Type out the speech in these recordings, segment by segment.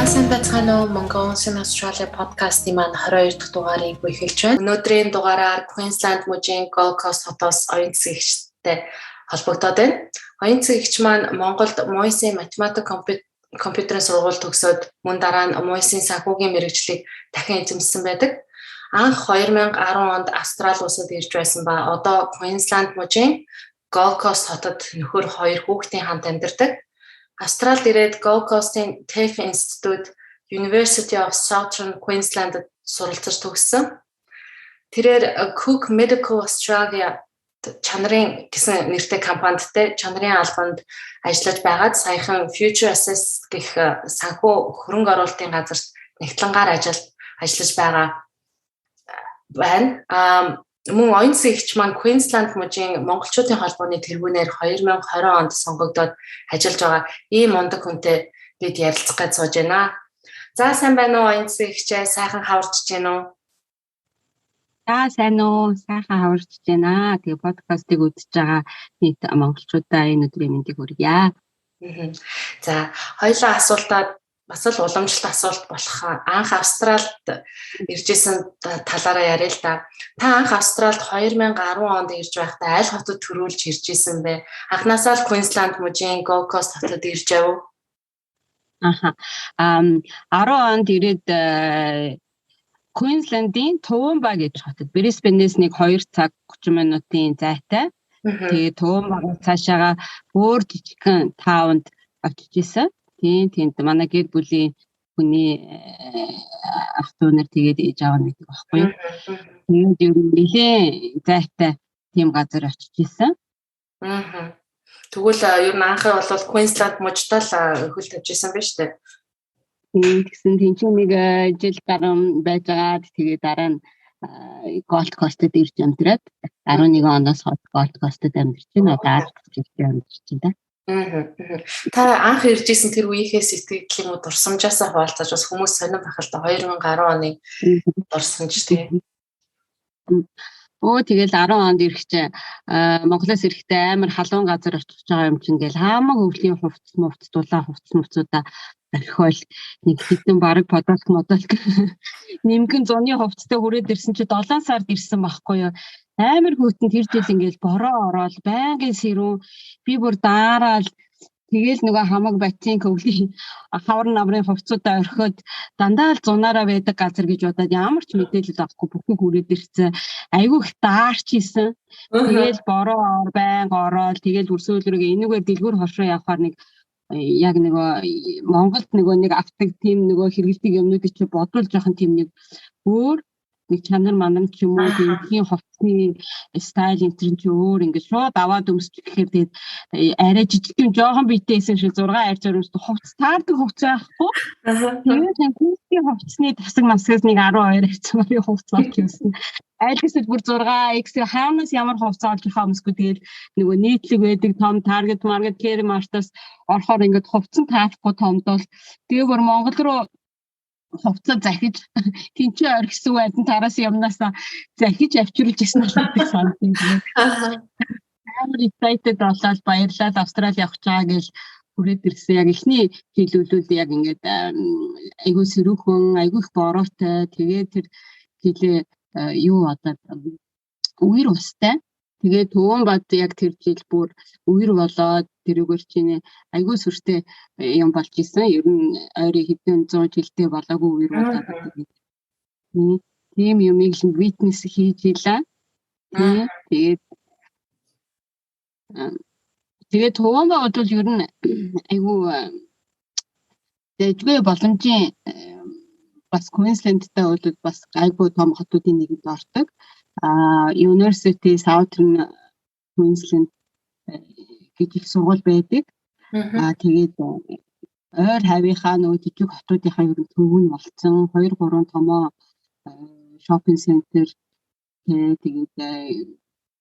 сайн байцгаана уу? Mongolian Australia podcast-ийн маань 22 дахь дугаарыг эхэлж байна. Өнөөдрийн дугаараар Queensland мужийн Gold Coast хотоос оюун цэцэгчтэй холбогдоод байна. Оюун цэцэгч маань Монголд Moise математик компьютерийн сургууль төгсөөд мөн дараа нь Moise санхүүгийн мэргэжлийг дахин эзэмссэн байдаг. Анх 2010 онд Австрали улсад ирж байсан ба одоо Queensland мужийн Gold Coast хотод нөхөр 2 хүүхдийн хамт амьдардаг. Австралид ирээд Gold Coast-ийн TAFE Institute, University of Southern Queensland суралцаж төгссөн. Тэрээр Cook Medical Australia чанарын гэсэн нэртэй компанид чанарын албанд ажиллаж байгаад саяхан Future Assess гэх санхүү хөрөнгө оруулалтын газарт нэгтлэнгаар ажиллаж байгаа байна. Мөн оюун цэцэгч маань Queensland мужийн монголчуудын холбооны тэргүүнээр 2020 онд сонгогдоод ажиллаж байгаа ийм мундаг хүнтэй бид ярилцах гэж сууж байна. За сайн байна уу оюун цэцэгчээ? Сайхан хаварч байна уу? За сайн уу? Сайхан хаварч байна. Тэгээ подкастыг үзэж байгаа нийт монголчуудаа энэ өдрийн мэндийг хүргье. За хоёулаа асуултаад бас л уламжлалт асуулт болох анх Австралид иржсэн талаараа яриа л да. Та анх Австралид 2010 онд ирж байхдаа аль хотод төрүүлж иржсэн бэ? Анхнаасаа л Queensland мужийн Gold Coast хотод ирж яв. 10 онд ирээд Queensland-ийн Toowoomba гэж хотод Brisbane-ээс нэг 2 цаг 30 минутын зайтай. Тэгээ Toowoomba цаашаага өөр жижигхэн таунд очиж исэн. Тэнд манай гэр бүлийн хүний ах дүү нар тэгээд ээж аав нэг байхгүй юу. Тэгээд ер нь нэлээд зайтай тийм газар очиж исэн. Тэгвэл ер нь анхаа бол Queensland мужтаа л хөл тавьж исэн байна шүү дээ. Тэгсэн тийм ч нэг жил гарсан байж байгаа. Тэгээд дараа нь Gold Coast-д ирж амьдраад 11 оноос хойш Gold Coast-д амьдарч байна. Одоо 10 жил амьдарч байна. Та анх иржсэн тэр үеийнхээ сэтгэл юм уу дурсамжаасаа хуваалцаж бас хүмүүс сонирн бахал та 2010 оны дурсамж тий. Тэгэл 10 онд ирэхч Монголоос ирэхдээ амар халуун газар очих байгаа юм чинь гэл хаамаг өвлийн хувцсуудаа орхиол нэг хэдэн бараг подолк нэмгэн зуны хувцтай хүрээд ирсэн чи 7 сард ирсэн байхгүй юу. Амар хүүтэн тэр жил ингээл бороо ороод байнгын сэрүүн би бүр даараал тэгэл нөгөө хамаг батинг өвлийн хавар намрын хувцуудаа орхиод дандаа л зунаараа байдаг газар гэж бодоод ямар ч мэдээлэл авахгүй бүхэн хүрээд ирсэн. Айгүй их даарч исэн. Тэгэл бороо байнга ороод тэгэл үрсөөлрөг энэгээр дэлгүүр хошроо явахаар нэг яг нөгөө Монголд нөгөө нэг автаг тийм нөгөө хэрэгэлдэг юмнуудыг чи бодвол жоохон тийм нэг өөр нэг чанар манар ч юм уу тийм хувцсны стайл энэ ч өөр ингээд шууд аваад өмсчих гэхээр тэгээд арай жижиг юм жоохон битэйсэн шиг 6 арь зоримт хувцс таардаг хувцс байхгүй. Тэгээд хүүхдийн хувцсны тасаг масгаас нэг 12 арьцмарын хувцс авч юмсан. Айлгсэл бүр 6x хаанаас ямар хувцс олж ихаа өмсгөө тэгээд нөгөө нийтлэг байдаг том таргет маркет кэр мартаас орохоор ингээд хувцсан таахгүй томдол тэгээ бүр Монгол руу хувцас захиж тэнцээ орхисон байдан тараас юмнаас захиж авчруулж ирсэн болдог санагдав. Амар excited болоод баярлалаа Австрали явах чагаа гэж хүрээд ирсэн. Яг эхний хэлүүлүүд яг ингээд айгүй сэрүүхэн, айгүй их бороотой. Тэгээд тэр жилээ юу одоо үер устай. Тэгээд Toowoomba яг тэр жил бүр үер болоод тэрүүгээр чинь айгүй сүртэй юм болж исэн. Ер нь ойрын хэдэн 100 жилдээ болоогүй үер болоод тийм юмыг л witness хийж илаа. Тэгээд Toowoomba бол ер нь айгүй дэжгүй боломжийн бас Queensland-тай бол бас айгүй том хотуудын нэгэнд ордог. University Southern Queensland гэж их сургууль байдаг. Тэгээд ойр хавийнхаа нөгөө жижиг хотуудынхаа ер нь төвөнд болцсон 2-3 томоо shopping center тэгээд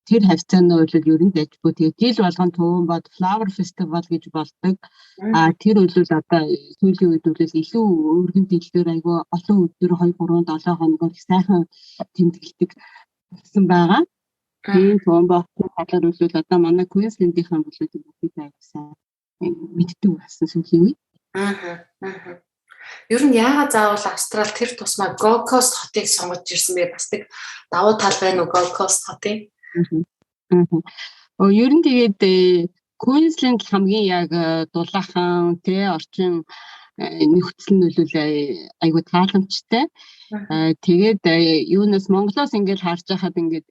тэр хавцааны бол ер нь дэжгүй. Тэгээд жил болгон Toowoomba Flower Festival гэж болдог. Тэр бол одоо сүүлийн үед бол илүү өргөн дэлгүүр айгүй олон өдөр 2-3-7 хоногор сайхан тэмдэглэдэг болсон байгаа. Тийм Toowoomba талаар бол одоо манай Queensland-ийн бүлүүд бүгд айгсан мэддэг болсон сүүлийн үед. Ер нь яагаад заавал Австрал тэр тусмаа Gold Coast хотыг сонгож ирсэн бэ? Бас нэг давуу тал байна уу Gold Coast хотын? Ер нь тэгээд Queensland хамгийн яг дулаахан орчин нөхцөл нөлөөлөл айгуу тааламжтай. Тэгээд юунаас Монголоос ингээд харж байхад ингээд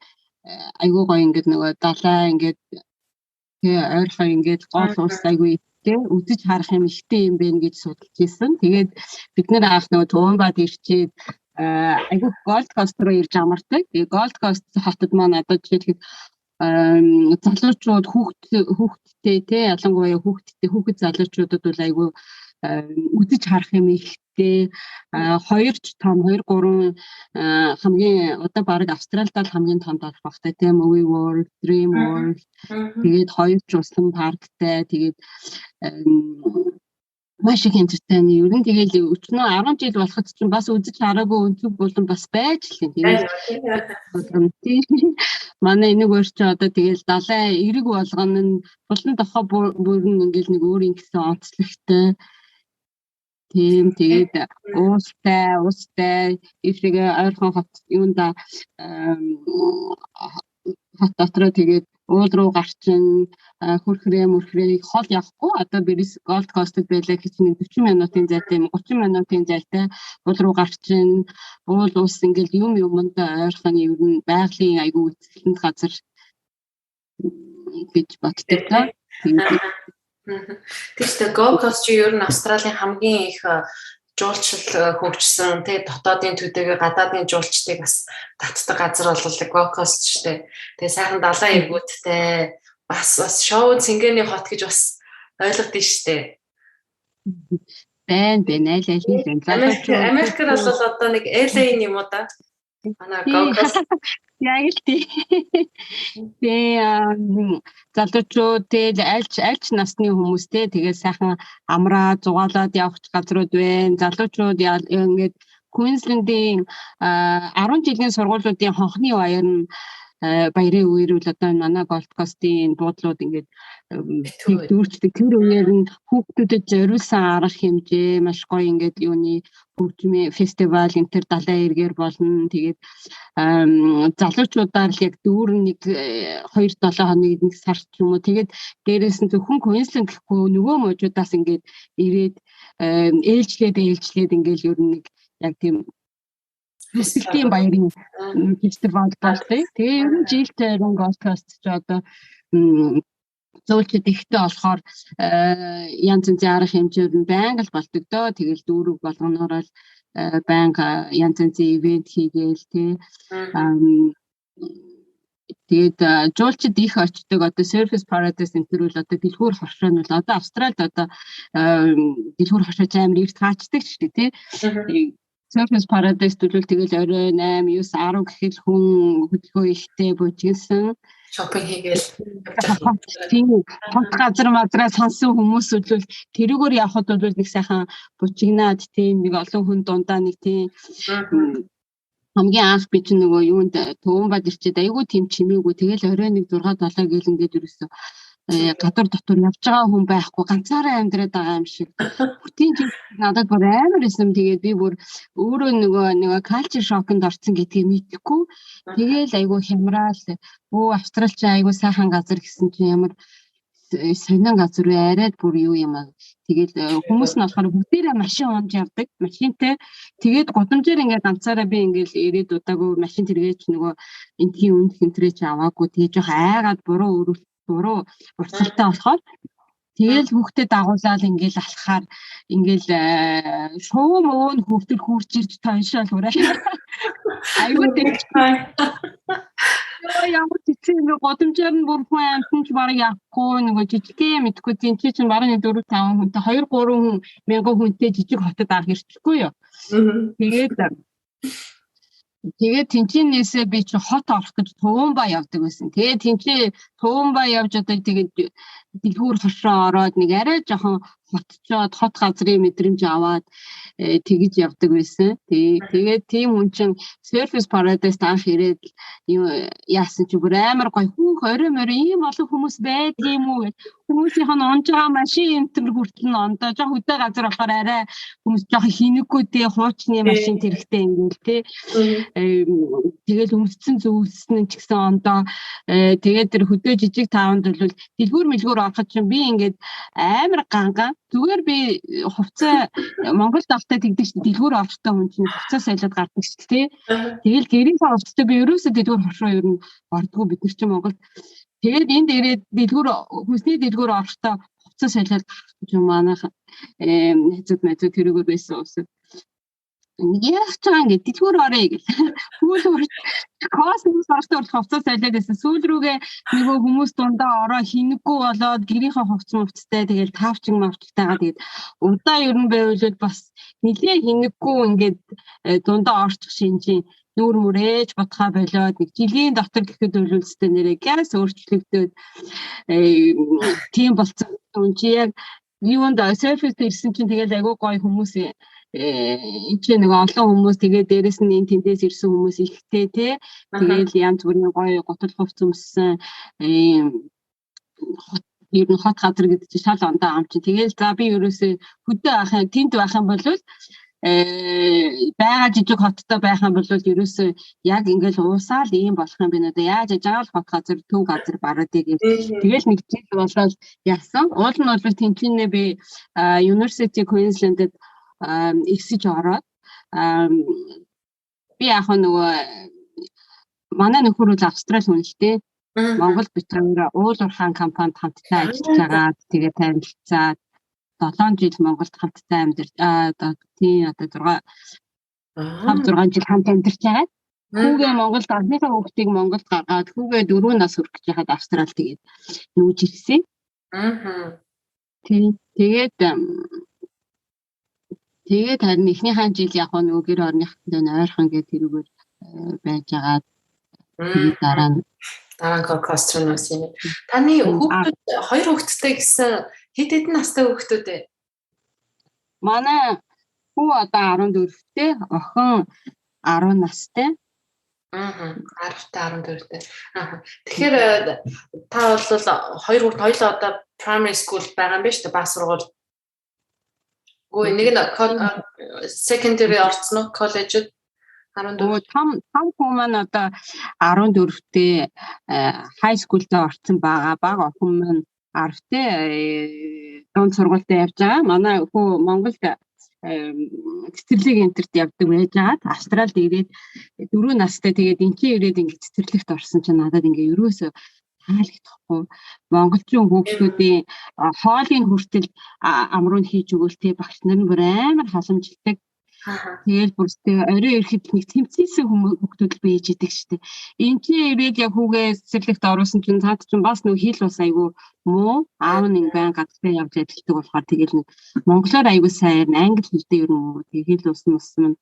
айгуу гоё ингээд нөгөө далай ингээд ойрхон ингээд гол ус айгуу үзэж харах юм ихтэй юм байна гэж судалж ирсэн. Тэгээд бид нэр анх нөгөө Төвөнбад ирчээд айгуу Gold Coast руу ирж амардаг. Тэгээд Gold Coast хотод маань одоо жишээлбэл залуучууд хүүхдтэй ялангуяа хүүхэд залуучуудад бол айгуу үзэж харах юм ихтэй 2 том 2-3 хамгийн одоо баг Австралид хамгийн том болох багтай тийм Movie World, Dream World тэгээд 2 усан парктай тэгээд маш их entertain ер нь тэгээд өчнөө 10 жил болоход ч бас үзэж хараагүй өнцөг болон бас байж л тэгээд манай энийг өөр чи одоо тэгээд далай эрэг болгоно нь булан дохоо бүрэн ингээл нэг өөр юм гэсэн онцлогтой тийм тэгээд уустай эсрэг ойрхон хот юунда хот дотроо тэгээд уул руу гарчин хөрхрээ хол явахгүй одоо бэрис Gold Coast-д байлаа гэж нэг 40 минутын зайтай 30 минутын зайтай уул руу гарчин уул ус ингээл юмд ойрхон ер нь байгалийн айгүй үзэсгэлэнт газар гэж боддог та. Тэгвэл Gold Coast ер нь Австралийн хамгийн их жуулчлал хөгжсөн тий дотоодын төдийгүй гадаадын жуулчдыг бас татдаг газар бол Gold Coast шүү дээ. Тэгээ сайхан далайн эргүүдтэй бас шоу цэнгэний хот гэж бас ойлгодсон шүү дээ. Бэн айл Америкэр бол одоо нэг LA юм уу да? Манай Gold Coast яг л тий. Залуучууд альч насны хүмүүстэй тэгээд сайхан амраа зугаалаад явах газрууд байна. Залуучууд ингээд Queensland-ийн 10 жилийн сургуулиудын хонхны баярын үеэр л одоо манай Gold Coast-ийн буудлууд ингээд дүүрчдэг. Тэр үеэр нь хүүхдүүдэд зориулсан арга хэмжээ маш гоё ингээд юуны хөгжмийн фестивал энтер далайн эргээр болно. Тэгээд залуучуудаар л яг дүүр нэг 2-7 хоног нэг сар ч юм уу. Тэгээд дээрээс нь зөвхөн Queensland гэхгүй нөгөө мужуудаас ингээд ирээд ээлжлээд ингээд ер нь нэг яг тийм фестивалийн баярын фестивал болтой. Тэгээ ер нь жилдээ Gold Coast ч одоо зөвлөд ихтэй болохоор янз янзын арга хэмжээр нь байнга л болдог доо. Тэгэл дүүрэг болгоноор л байнга янз янзын ивент хийгээл тий. Тэгээд жуулчид их очдог одоо Surfers Paradise энэ төр бол одоо дэлгүүр хошоо нь бол одоо Австралид одоо дэлгүүр хошоо амар их таачдаг шүү дээ тий. Surfers Paradise төлөв тэгэл орой 8, 9, 10 гэхэл хүн хөдөлгөөн ихтэй бужигсан шопинг хийгээл тийм хот газар мадраа сонсон хүмүүс үлвэл тэрүүгээр явхад бол нэг сайхан бужигнаад тийм нэг олон хүн дундаа нэг тийм хамгийн анх би ч нөгөө юунд Төвөнбад ирчээд айгүй тийм чимээгүй тэгэл орой нэг 6 7 гэл ингээд ерөөсөө гадар дотор явж байгаа хүн байхгүй ганцаараа амьдраад байгаа юм шиг. Бүтэн жин надад бүр амар эсэм тэгээд би бүр өөрөө нөгөө culture shock-нд орсон гэдгийг мэдэхгүй. Тэгээл айгүй хямраал Австралич айгүй сайхан газар гэсэн чинь ямар сонин газар вэ арайд бүр юу юм аа. Тэгэл хүмүүс нь болохоор бүгдээрээ машин унж явдаг. Машинтай тэгээд гудамжаар ингээд ганцаараа би ингээд ирээд удаагүй машин тэргээч нөгөө энтхийн үнд хэмтрээч аваагүй тэгээд жоох айгаад буруу уртсалтай болохоор тэгэл хүүхдэд дагуулаад ингээл алхахаар ингээл шуу мөн хүүхдэр хурж ирж тоншоол хүрээ. Айгүй тийм. Ямар тийм нэг годомжаар нь бүр хүн амтнч бараг явахгүй нөгөө жижигхэн мэдхгүй тийм чинь бараг 4-5 хүнтэй 2-3 хүн 1000 хүнтэй жижиг хотод арга ирчихгүй юу. Тэгээд тэнцэнээсээ би чи хот орох гэж Төвөнбаа явдаг байсан. Тэгээд тэнцээ Төвөнбаа явж одоо тэгээд дэлгүүр хошоо ороод нэг арай жоохон хотчоод хот газрын мэдрэмж аваад тэгж явдаг байсан. Тэгээд тийм хүн чинь Surface Paradise анх ирээд яасан чи бүр амар гоё хүүх орой ийм олон хүмүүс байдгийм үү гэж хүмүүсийнх нь онж байгаа машин энтер хүртэл нь ондоо жоо хөдөө газар болохоор арай хүмүүс жоо хинэггүй дээ хуучны машин хэрэгтэй ингээл тий. Тэгэл өмсцэн зөвлөсөн ч гэсэн ондоо тэгээд тэр хөдөө жижиг тааванд бол дэлгүүр мэлгүүр ороход чинь би ингээд амар ганган зүгээр би хувцас Монголд авахтай тэгдэг чинь дэлгүүр орохтой хүн чинь хувцас сайлаад гардаг шүү дээ. Тэгэл гэрийнхээ хувцастай би ерөөсөө дэлгүүр хошроо ер нь ордгоо бид нар чинь Монголд. Тэгээд энд ирээд хүнсний дэлгүүр орохдоо хувцас сайлаад гарах юм манайх хэцүүд тэрүүгээр байсан уусаа. Яах ч юм ингээд дэлгүүр орё гэл. Хүүл космос орохтой хувцас сайлаад байсан. Сүүл рүүгээ нөгөө хүмүүс дундаа ороо хинэггүй болоод гэрийнхээ хувцастай тэгэл таавчин мавчтайгаа тэгээд удаа ер нь байвал бас нэлээ хинэггүй ингээд дундаа орчих шинжийн нүүр мүрээж бодхоо болоод нэг жилийн дотор гэхэд үлүүлстэй нэрээ газ өөрчлөгдөөд тийм болцсон юм чи яг юунд Surface ирсэн чинь тэгэл айгүй гоё хүмүүс энэ ч нэг олон хүмүүс тэгээд дээрэс нь энэ тэндээс ирсэн хүмүүс ихтэй тий тэгээд янз бүрийн гоё готол хувц өмссөн ер нь хот газар гэдэг чинь шал ондоо ам чинь тэгээд за би ерөөсөө хөдөө ахын тэнд байх юм бол байгаа жижиг хоттой байх юм бол ерөөсөө яг ингээл уусаал ийм болох юм байна одоо яаж ажаал хот газар төв газар баруудыг тэгэл нэг жил болоод яасан уул нь бол тэнцэнэ би University Queensland-д ихсэж ороод би яг нөгөө манай нөхөр үл Австрали хүн л дээ Монгол битгаар уул уурхаан компанид хамтдаа ажиллаж байгаа тэгээд танилцаад 7 жил Монголд хамтдаа амьдарч тийм одоо 5-6 жил хамт амьдарч байгаа. Хүүгээ Монголд анхныхаа хүүхдийг Монголд гаргаад хүүгээ 4 нас хүрэх гэж хаад Австрал тэгээд нүүж ирсэн. Тэгээд харин эхнийхээ жил яг нөгөө гэр орныхтой ойрхон гэдэг тэрүүгээр байж байгаа. Дараа нь костроноос юм. Таны хүүхдүүд 2 хүүхэдтэй гэсэн хэд хэдэн настай хүүхдүүд вэ? Манай хүү одоо 14-тэй, охин 10 настай. 10-14-тэй. Тэгэхээр та бол 2 хүүхд хоёулаа одоо primary school байгаа юм байна шүү дээ, бага сургууль. Гүй нэг нь secondary орсон уу, college-д 14. Том хүү маань одоо 14-тэй high school-д орсон байгаа. Бага охин маань 10-тэй дунд сургуультай явж байгаа. Манай хүү Монголд цэцэрлэг энтерт явдаг байж байгаа. Австралид ирээд 4 настай тэгээд энэ чинь ирээд ингэ цэцэрлэгт орсон чинь надад ингэ ерөөсөө таалагдахгүй. Монголчин хүүхдүүдийн хоолыг хүртэл амруу хийж өгөөл тэ багш нар нь бүр амар халамжилдаг. Тэгээд бүрстээ орой ирэхэд нэг тэмцээсэн хүүхдүүд байж идэг штеп. Энд чинь ирээд яг хүүгээ цэцэрлэгт оруулсан чинь цаад чинь бас нэг хэл ус айгүй муу аав нэг байн гадтай явж ажилладаг болохоор тэгэл нэг монголоор айгүй сайн англи хэлтэй ер нь тэгээд хэл ус нь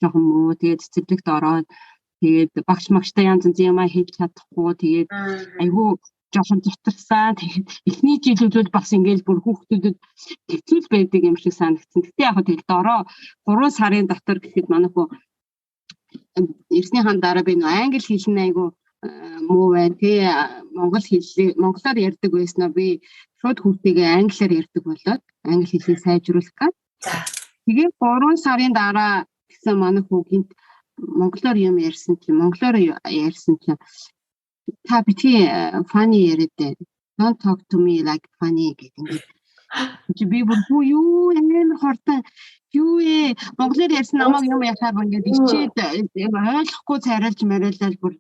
жоохон муу тэгээд цэцэрлэгт ороод тэгээд багш магштай янз янз юм хийж чадахгүй тэгээд айгүй жоохон зутарсан. Тэгээд эхний жилүүд бас ингээл бүр хүүхдүүдэд хэцүү байдаг юм шиг санагдсан. Гэтэ яг тэгэл дороо 3 сарын дотор гэхэд манай хүү ирснийхэн дараа би нөө англи хэлний айгүй муу байна. Тэ монголоор ярьдаг байснаа би шууд хүүхдийгээ англиар ярьдаг болоод англи хэлийг сайжруулах гэж. Тэгээд 3 сарын дараа гэсэн манай хүү гинт монголоор юм ярьсан чинь та битгий funny яриад don't talk to me like funny гэдэг. Чи би бүр юу амар хурдан юу монголоор ярьсан намайг юм яхаар ингээд ичээд ойлгохгүй царайлж мариалал бүр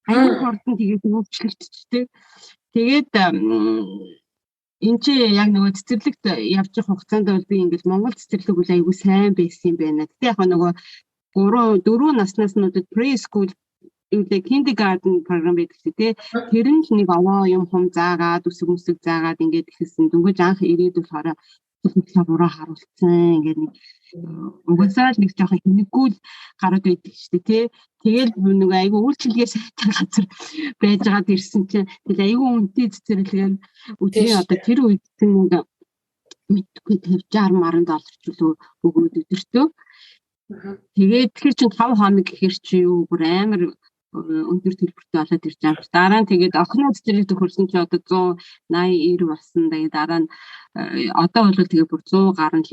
амар хурдан тэгээд өвчлөгдчихтэй. Тэгээд энэ чи яг нөгөө цэцэрлэгт явж явах хугацаанд бол би ингээд монгол цэцэрлэг үл аягүй сайн байсан юм байна. Гэтэ яг нөгөө 4 наснаас нь preschool энэ kindergarten програм байдаг чи тий. Тэр нь нэг овоо юм хум заагаад үсэг заагаад ингээд ихсэн дөнгөж анх ирээд болохоор буруу харуулсан ингээд нэг угсаал нэг жоохон хинэггүй гарууд байдаг шүү дээ тий. Тэгэл нэг айгүй үйлчлэгээ сайтай газар байж байгаад ирсэн чинь тэгэл айгүй үнэтэй цэцэрлэгээр өдрийн одоо тэр үед нэг мэдгүй 50-60 маран доллар ч өгөөд өдөртөө. Тэгээд тэр чинь 5 хоног гэхэр чи юу бүр амар өндөр төлбөртэй болоод ирж байгаа юм. Дараа нь тэгээд охиноо цэцэрлэг төгөрсөн чи одоо 180-90 болсон. Тэгээд дараа нь одоо бол тэгээд бүр 100 гаруй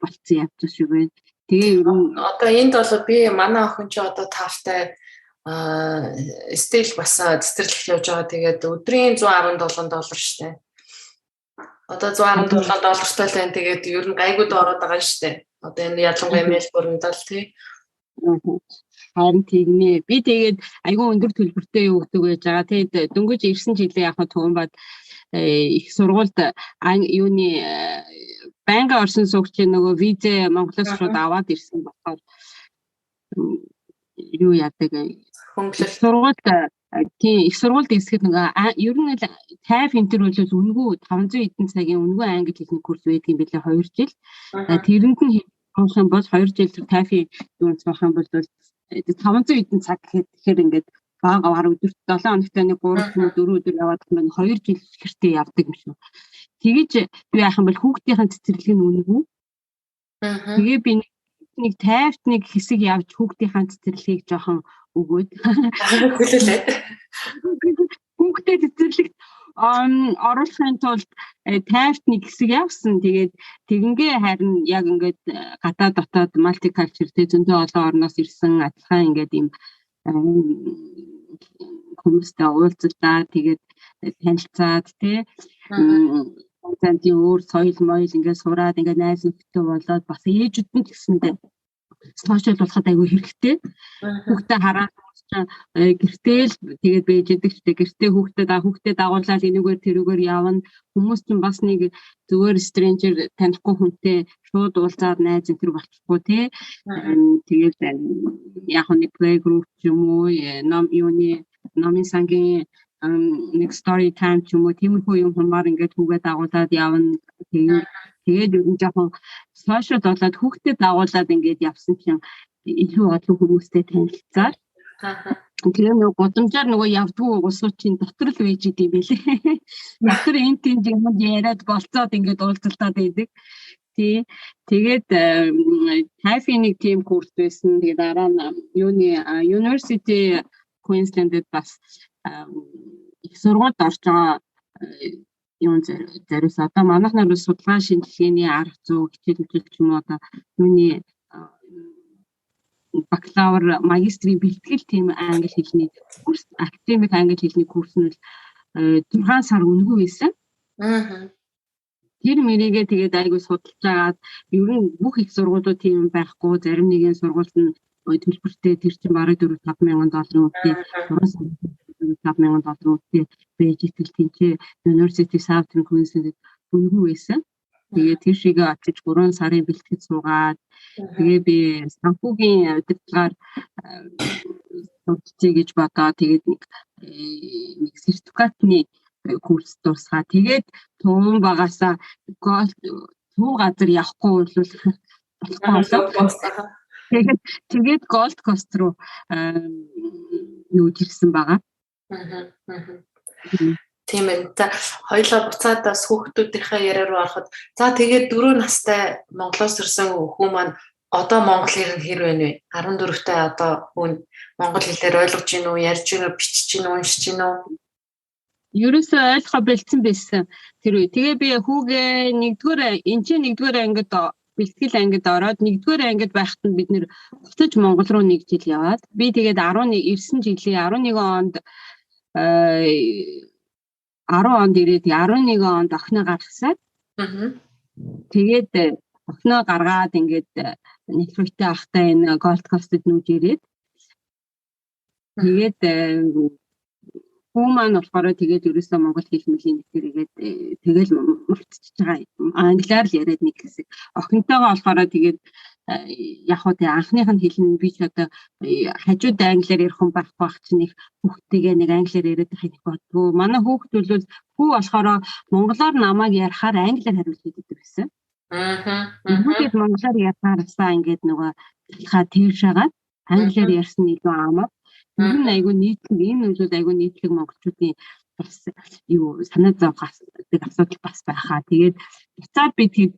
болцсон явж шүү вэ. Тэгээ ер нь одоо энд бол би манай охин чи одоо тавтай стил баса цэцэрлэгт явж байгаа. Тэгээд өдрийн 117 доллар штэ. Одоо 117 доллартай л байна. Тэгээд ер нь гайгууд ороод байгаа штэ. Одоо энэ ялангуяа Мельбурнд л тий. Харин тэгнэ. Би тэгээд айгүй өндөр төлбөртэй юу гэдэг байж байгаа. Тэгээд дөнгөж ирсэн жилээ яг Туганбад их сургуульд юуны байнга орсон суугчийн нөгөө виз Монголоос шууд аваад ирсэн болохоор юу яадаг хөнгөлөлт сургуульд тийм их сургуульд ирсгэд нөгөө ер нь л тайф энтер бол үнгүй 500 эдэн цагийн үнгүй англи хэлний курс байдаг юм билээ 2 жил. Тэрэнд нь хийх юм бол 2 жил тэр тайфи юу цаах юм бол 500 эдэн цаг гэхээр ингээд бага өдөрт 7 хоногтой нэг 3 4 өдөр яваад байна 2 жил гэртээ явдаг юм шүү. Тэгэж юу яах юм бол хүүхдийн цэцэрлэг нь үнгүй. Тэгээ би нэг тайфт нэг хэсэг явж хүүхдийн цэцэрлэгийг жоохон өгөөд хүлээлээ. Хүүхдээ цэцэрлэгт оруулахын тулд тайфт нэг хэсэг явсан. Тэгээд тэгингээ харин яг ингээд гадаа дотоод мультикалчер тэ зөндөө олон орноос ирсэн адилхан ингээд ийм хүмүүстэй уулзлаа. Тэгээд танилцаад тэ зантын өөр соёл моёл ингээд сураад ингээд найз нөхдөд болоод бас ээжүүд нь гэсэндээ сошиал болоход айгүй хэрэгтэй. Хүүхдээ хараад гэртээ л тэгээд байж идэг ч гэртээ хүүхдээ дагуулаад энэгээр тэрүүгээр явна. Хүмүүс ч бас нэг зүгээр stranger танихгүй хүнтэй шууд уулзаад найз энэ болчихгүй тий. Тэгээд яг нэг play group ч юм уу номын сангийн нэг story time ч юм уу тиймэрхүү юм хүмүүс ингээд хүүгээ дагуулад явна. Тэгээд ер нь жоохон сошиал болоод хүүхдэд дагуулад ингээд явсан чинь илүү олон хүмүүстэй танилцаад тэгээ нөгөө годамжаар нөгөө явдггүй усуучийн дотор л байж идэв байлээ. Дотор энэ тийм юм яриад болцоод ингээд уулзалтаад байдаг. Тэгээд тайфи нэг тийм курс байсан. Тэгээд дараа нь University Queensland-д бас их сургуульд орж байгаа юм зариус одоо манайх нар судалгаа шинжилгээний арга зүй хичээлүүд ч юм уу одоо юуны бакалавр магистрийн бэлтгэл тийм англи хэлний курс академик англи хэлний курс нь 6 сар үнэгүй байсан. Тэр мэрийгээ тэгээд айгүй судалж агаад ер нь бүх их сургуулиуд тийм байхгүй зарим нэгэн сургуульд нь төлбөртэй тэр чинь бараг 4-5 мянган долларын үнэтэй 5 мянган долларын үнэтэй байж итэл тийч University Southern Queensland үнэгүй байсан. Тэгээд тэр шигээ очиж 3 сарын бэлтгэж суугаад тэгээ би санхүүгийн удирдлагаар сурчээ гэж бодоо. Тэгээд нэг сертификатны курс дуусгаа. Тэгээд туун багасаа туу газар явахгүй бол болохгүй. Тэгээд Gold Coast руу юу ирсэн байгаа. Тийм ээ. За хоёлоо буцаад бас хүүхдүүдийнхээ яриа руу ороход за тэгээд 4 настай Монголоос ирсэн хүү маань одоо монгол хэлээр хэр вэ нэ? 14-тэй одоо хүн монгол хэлээр ойлгож гин үү, ярьж гин үү, бичиж гин үү, уншиж гин үү? Ерөөсөө ойлгохоо бэлдсэн байсан. Тэр үе. Тэгээ би хүүгээ нэгдүгээр ангид бэлтгэл ангид ороод нэгдүгээр ангид байхад нь бид нэр буцаж Монгол руу 1 жил яваад би тэгээд 11 онд 10 онд ирээд 11 онд охиноо гаргасаад тэгээд охиноо гаргаад ингээд нэвтрүүлэгтэй ахтай энэ Gold Coast-д нүүж ирээд тэгээд хүү маань болохоор тэгээд ерөөсөө монгол хэл мэлийн нэргээд тэгэл мартчихж байгаа юм. Англиар л яриад нэг хэсэг. Охинтойгоо болохоор тэгээд яг хөө анхных нь хэлнэ би ч одоо хажууд англиар ярих хүн байхгүй байх чинь их хүүхдтэйгээ нэг англиар яриад байх их бодгүй. Манай хүүхд бол хүү болохоор монголоор намайг ярихаар англиар хариулж өгдөг байсан. Хүүхэд монголоор ярихаарсаа ингээд нөгөө тэр шагаад англиар ярьсан илүү амаа. Энэ айгүй нийтлэг энэ үйл айгүй нийтлэг монголчуудын бас юу санаа зовх асуудал бас байхаа. Тэгээд буцаад би тэгэд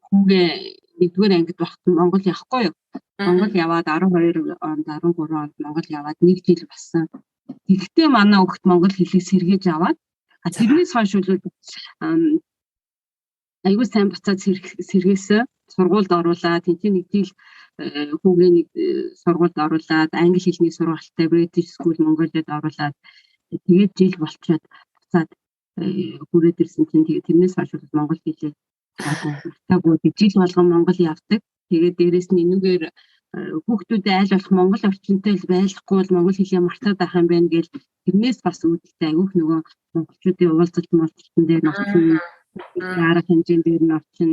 хүүгээ 1-р ангид багт Монгол явахгүй юу? Монгол яваад 12 онд 13 онд Монгол яваад 1 жил болсон. Тэгэхдээ манай хүүхд монгол хэлийг сэргээж аваад тэрнээс хойш үл айгуу сайн буцаад сэргээсэн. Сургуульд оруулаад тэнцээ 1 жил хүүгээ нэг сургуульд оруулаад англи хэлний сургалтад British School Mongolia-д оруулаад тэгээд жил болчиход буцаад хүрээд ирсэн чинь тэгээд тэрнээс хойш монгол хэлээ таагүй жил болгон монгол явдаг. Тэгээд дээрэс нь энүүгээр хүүхдүүдэд аль болох монгол орчинтой байхгүй бол монгол хэлээ мартаад байх юм байна гэж тэрнээс бас үүдэлтэй айгүйх нөгөө монголчуудын уулзалт муулзалтан дээр нөхцөл арга хэмжээнд дээр нь орчин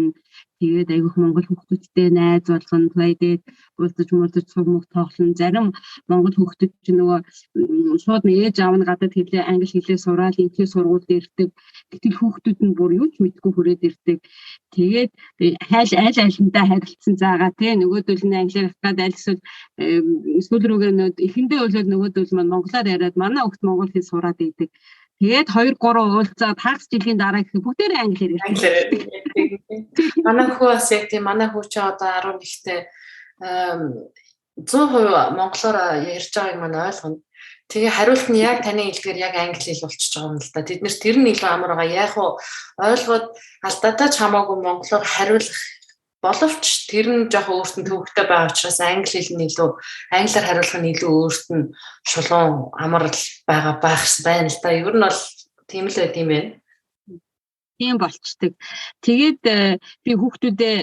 тэгээд айгүйх монгол хүүхдүүдтэй найз болгон плейдээд уулзаж сумг тоглон зарим монгол хүүхдүүд чинь нөгөө шууд ээж аав нь гадаад хэлээ англи хэлээ сураад энэхээ сургуульд ирдэг. Гэтэл хүүхдүүд нь бүр юу ч мэдгүй хүрээд ирдэг. Тэгээд аль альндаа харилцсан заагаа тий нөгөөдөл нь англиар хатгаад аль эсвэл рүүгээ эхэндээ өөлөөд нөгөөдөл маань монголоор яриад манай хүүхд монгол хэл сураад идэг. Тэгээд 2-3 уулзаад хагас жилийн дараа гэх бүгдээрээ англиар ярьдаг. Манай хүү бас яг тийм манай хүү ч одоо 11-тэй 100% монголоор ярьж байгааг маань ойлгоно. Тэгээ хариулт нь яг таны хэлдгээр яг англи хэл болчихж байгаа юм л да. Тэд нэр тэр нь илүү амар байгаа. Яг уу ойлгоод алдаатай ч хамаагүй монголоор хариулах боловч тэр нь жоохон өөрт нь төвөгтэй байгаа учраас англи хэл нь илүү англиар хариулах нь илүү өөрт нь шулуун амар байгаа байна л да. Ер нь бол тийм л байт юм байна. Тийм болчдөг. Тэгээд би хүүхдүүдээ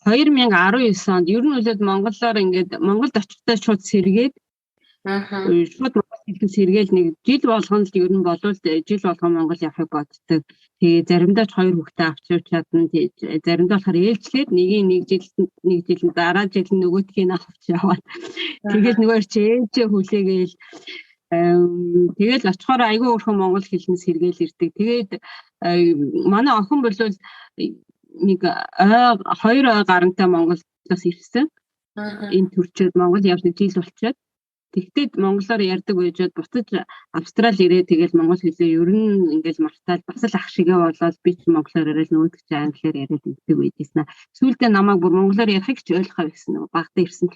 2019 онд ер нь үлээд монголоор ингээд Монголд очихдаа шууд сэргээд шууд монгол хэлээр сэргээл нэг жил болгоно л ер нь болвол жил болгон Монгол явахыг боддог. Тэгээ заримдаа ч 2 хүүхдээ авч явж чадна. Заримдаа болохоор ээлжлээд нэг жил дараа жил нөгөөдгийг авч яваад тэгээд нөгөө чи ээлжээ хүлээгээл тэгэл очихоор айгүй өөрхөн монгол хэлний сэргээл ирдэг. Тэгээд манай охин бол нэг 2 гарантай Монголоос ирсэн. Энэ төрчөөд Монгол явж нэг жил болчиход тэгтээд монголоор ярьдаг байжод буцаж Австрали ирээ тэгэл монгол хэлээ ер нь ингээл мартаад бас л ах шигээ болоод би ч монголоор яриад нөгөөд чи англиар яриад ингэдэг байжсэн. Сүүлдээ намайг бүр монголоор ярихыг ч ойлгохоо байсан нөгөө багтаа ирсэн.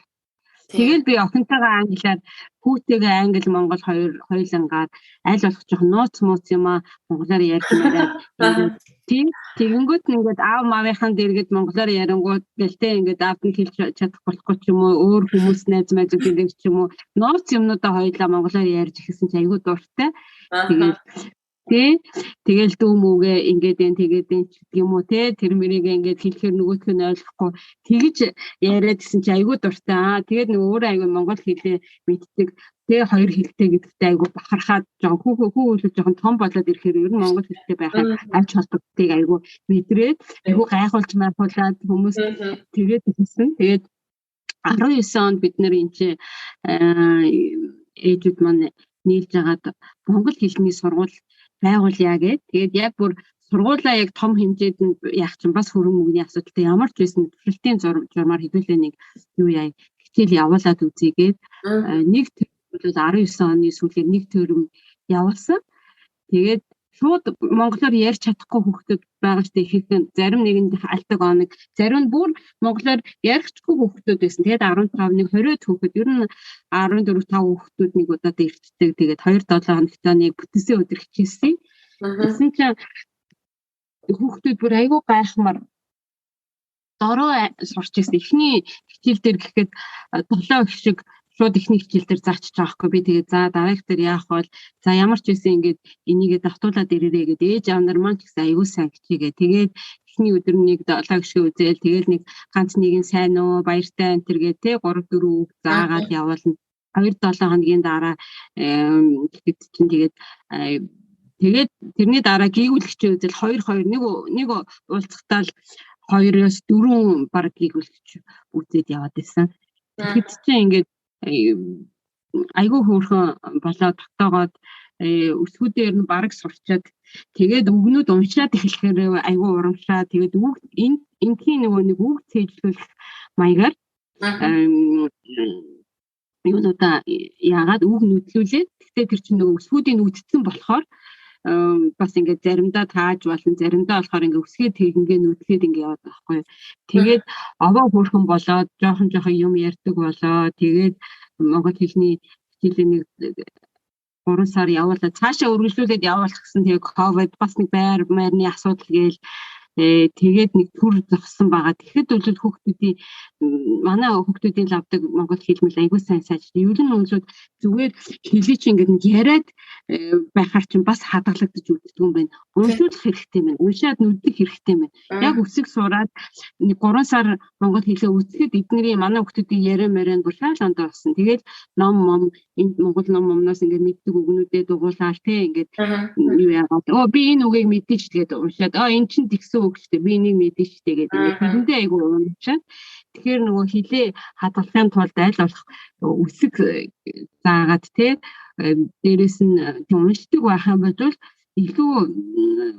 Тэгэл би охинтойгоо англиар хүүтэйгээ англи монгол хоёулангаар аль болох жоохон нууц юм а монголоор ярьж мараад тэгэнгүүт ингээд аав маавынхан дэргэд монголоор ярингууд гэлтэй ингээд аав нь хэлж чадах болохгүй ч юм уу өөр хүмүүс найз мэддэг гэдэг ч юм уу нууц юмнуудаа хоёулаа монголоор ярьж ихсэн чи айгүй дуртай. Тэгэл дүүмүүгээ ингээд тэгээд юм уу те тэр мэрийгээ ингээд хэлэхээр нөгөөх нь ойлгохгүй тэгж яриад гисэн чи айгүй дуртай. Тэгээд нөгөө өөр айгүй монгол хэлээ мэддэг. Тэгээ 2 хэлтэй гэдэгтээ айгүй бахархаад жоохон хүүхэл жоохон том болоод ирэхээр ер нь монгол хэлтэй байхад авч холбогдтыг айгүй мэдрээд айгүй гайхуулж мархуулаад хүмүүс тэгээд хэлсэн. Тэгээд 19 онд бид нэр энэ ээжүүд маань нийлж агаад монгол хэлний сургууль байгуулъя гэд. Тэгээд яг бүр сургуулаа яг том хэмжээд нь яах чинь бас хөрөн мөнгөний асуудалтай ямар ч байсан төлөлтийн зурмаар хэдүүлээ нэг юу яа хичээл явуулаад үзьегээд нэг бол 19 оны сүүлээр нэг төрөм явуулсан. Тэгээд шууд монголоор ярьж чадахгүй хүүхдүүд байгаа штэ их зарим нэгэнд альтаг оног зарим нь бүр монголоор ярьчихгүй хүүхдүүд байсан. Тэгээд 15 нэг 20 хүүхэд ер нь 14 5 хүүхдүүд нэг удаад ирчдэг. Тэгээд 2-7 хоногт нэг бүтэнсээ өдөр хичээсэн. Тэгсэн чинь хүүхдүүд бүр айгүй гайхмар дороо сурч ирсэн. Эхний хичээл дээр гэхэд 7 их шиг шууд ихний хичээл дээр заачих жоохгүй би тэгээд за дараах дээр яах бол за ямар ч байсан ингээд энийгээ давтуулаад ирээрээ гэдэг ээж аав нар маань ч гэсэн аюул сайн хичээгээ тэгээд эхний өдөр нэг 7 гişгэ үзээл тэгээд нэг ганц нэгэн сайн уу баяртай энэ төргээ те 3 4 заагаад явуулна 2-7 хоногийн дараа тэгэд чинь тэгээд тэрний дараа гүйгүүлэгч үзэл 2 нэг уулзахтаа л 2-оос 4 баг гүйгүүлэгч үзээд яваад байсан. Тэгэхэд чинь ингээд айгүй хөөрхөн болоод тогтоогоод өсгүүдээр нь бараг сурчаад тэгээд өгнүүд уншаад эхлэхээр айгүй урамшаа тэгээд үг энэхийн нөгөө нэг үг цээжлүүлэх маягаар юунуудаа яагаад үг нүдлүүлээд гэхдээ тэр чинь нөгөө өсгүүдийн үүдсэн болохоор бас ингээд заримдаа тааж болон заримдаа болохоор ингээд үсгээ тэгингээ нүдлээд ингээд яваад байгаа байхгүй. Тэгээд овоо хөөрхөн болоод жоохон юм ярьдаг болоо. Тэгээд монгол хэлний хичээлийн нэг 3 сар явуулаад цаашаа үргэлжлүүлээд явуулах гэсэн тэгээд ковид бас нэг байрны асуудал гээл тэгээд нэг төр зогссон байгаа. Тэгэхэд бол хүүхдүүдийн манай хүүхдүүдийн лавдаг монгол хэлмэл аягүй сайн сайжрах. Ер нь өнөөдөр зүгээр хэлий чи ингээд нэг яриад байхаар чинь бас хадгалагдаж үлддэг юм байна. Уншуулах хэрэгтэй байна. Уншаад нүдэх хэрэгтэй байна. Яг үсэг сураад нэг 3 сар монгол хэлээ үзэхэд эднэрийн манай хүүхдүүдийн яриа мөрөнд бүр шал ондоо болсон. Тэгээд ном энэ монгол номноос ингээд мэддэг үгнүүдэд дугуулаад те ингээд юу яагаад би энэ үгийг мэддэг ч тэгээд уншаад энэ чинь тэгсэн үг шүү дээ. Би энийг мэддэг шүү дээ гэдэг ингээд хэлэндээ айгүй уншаад тэгэхээр нөгөө хилээ хадгалахын тулд аль болох үсэг заагаад те дээрэс нь уншдаг байх юм бол илүү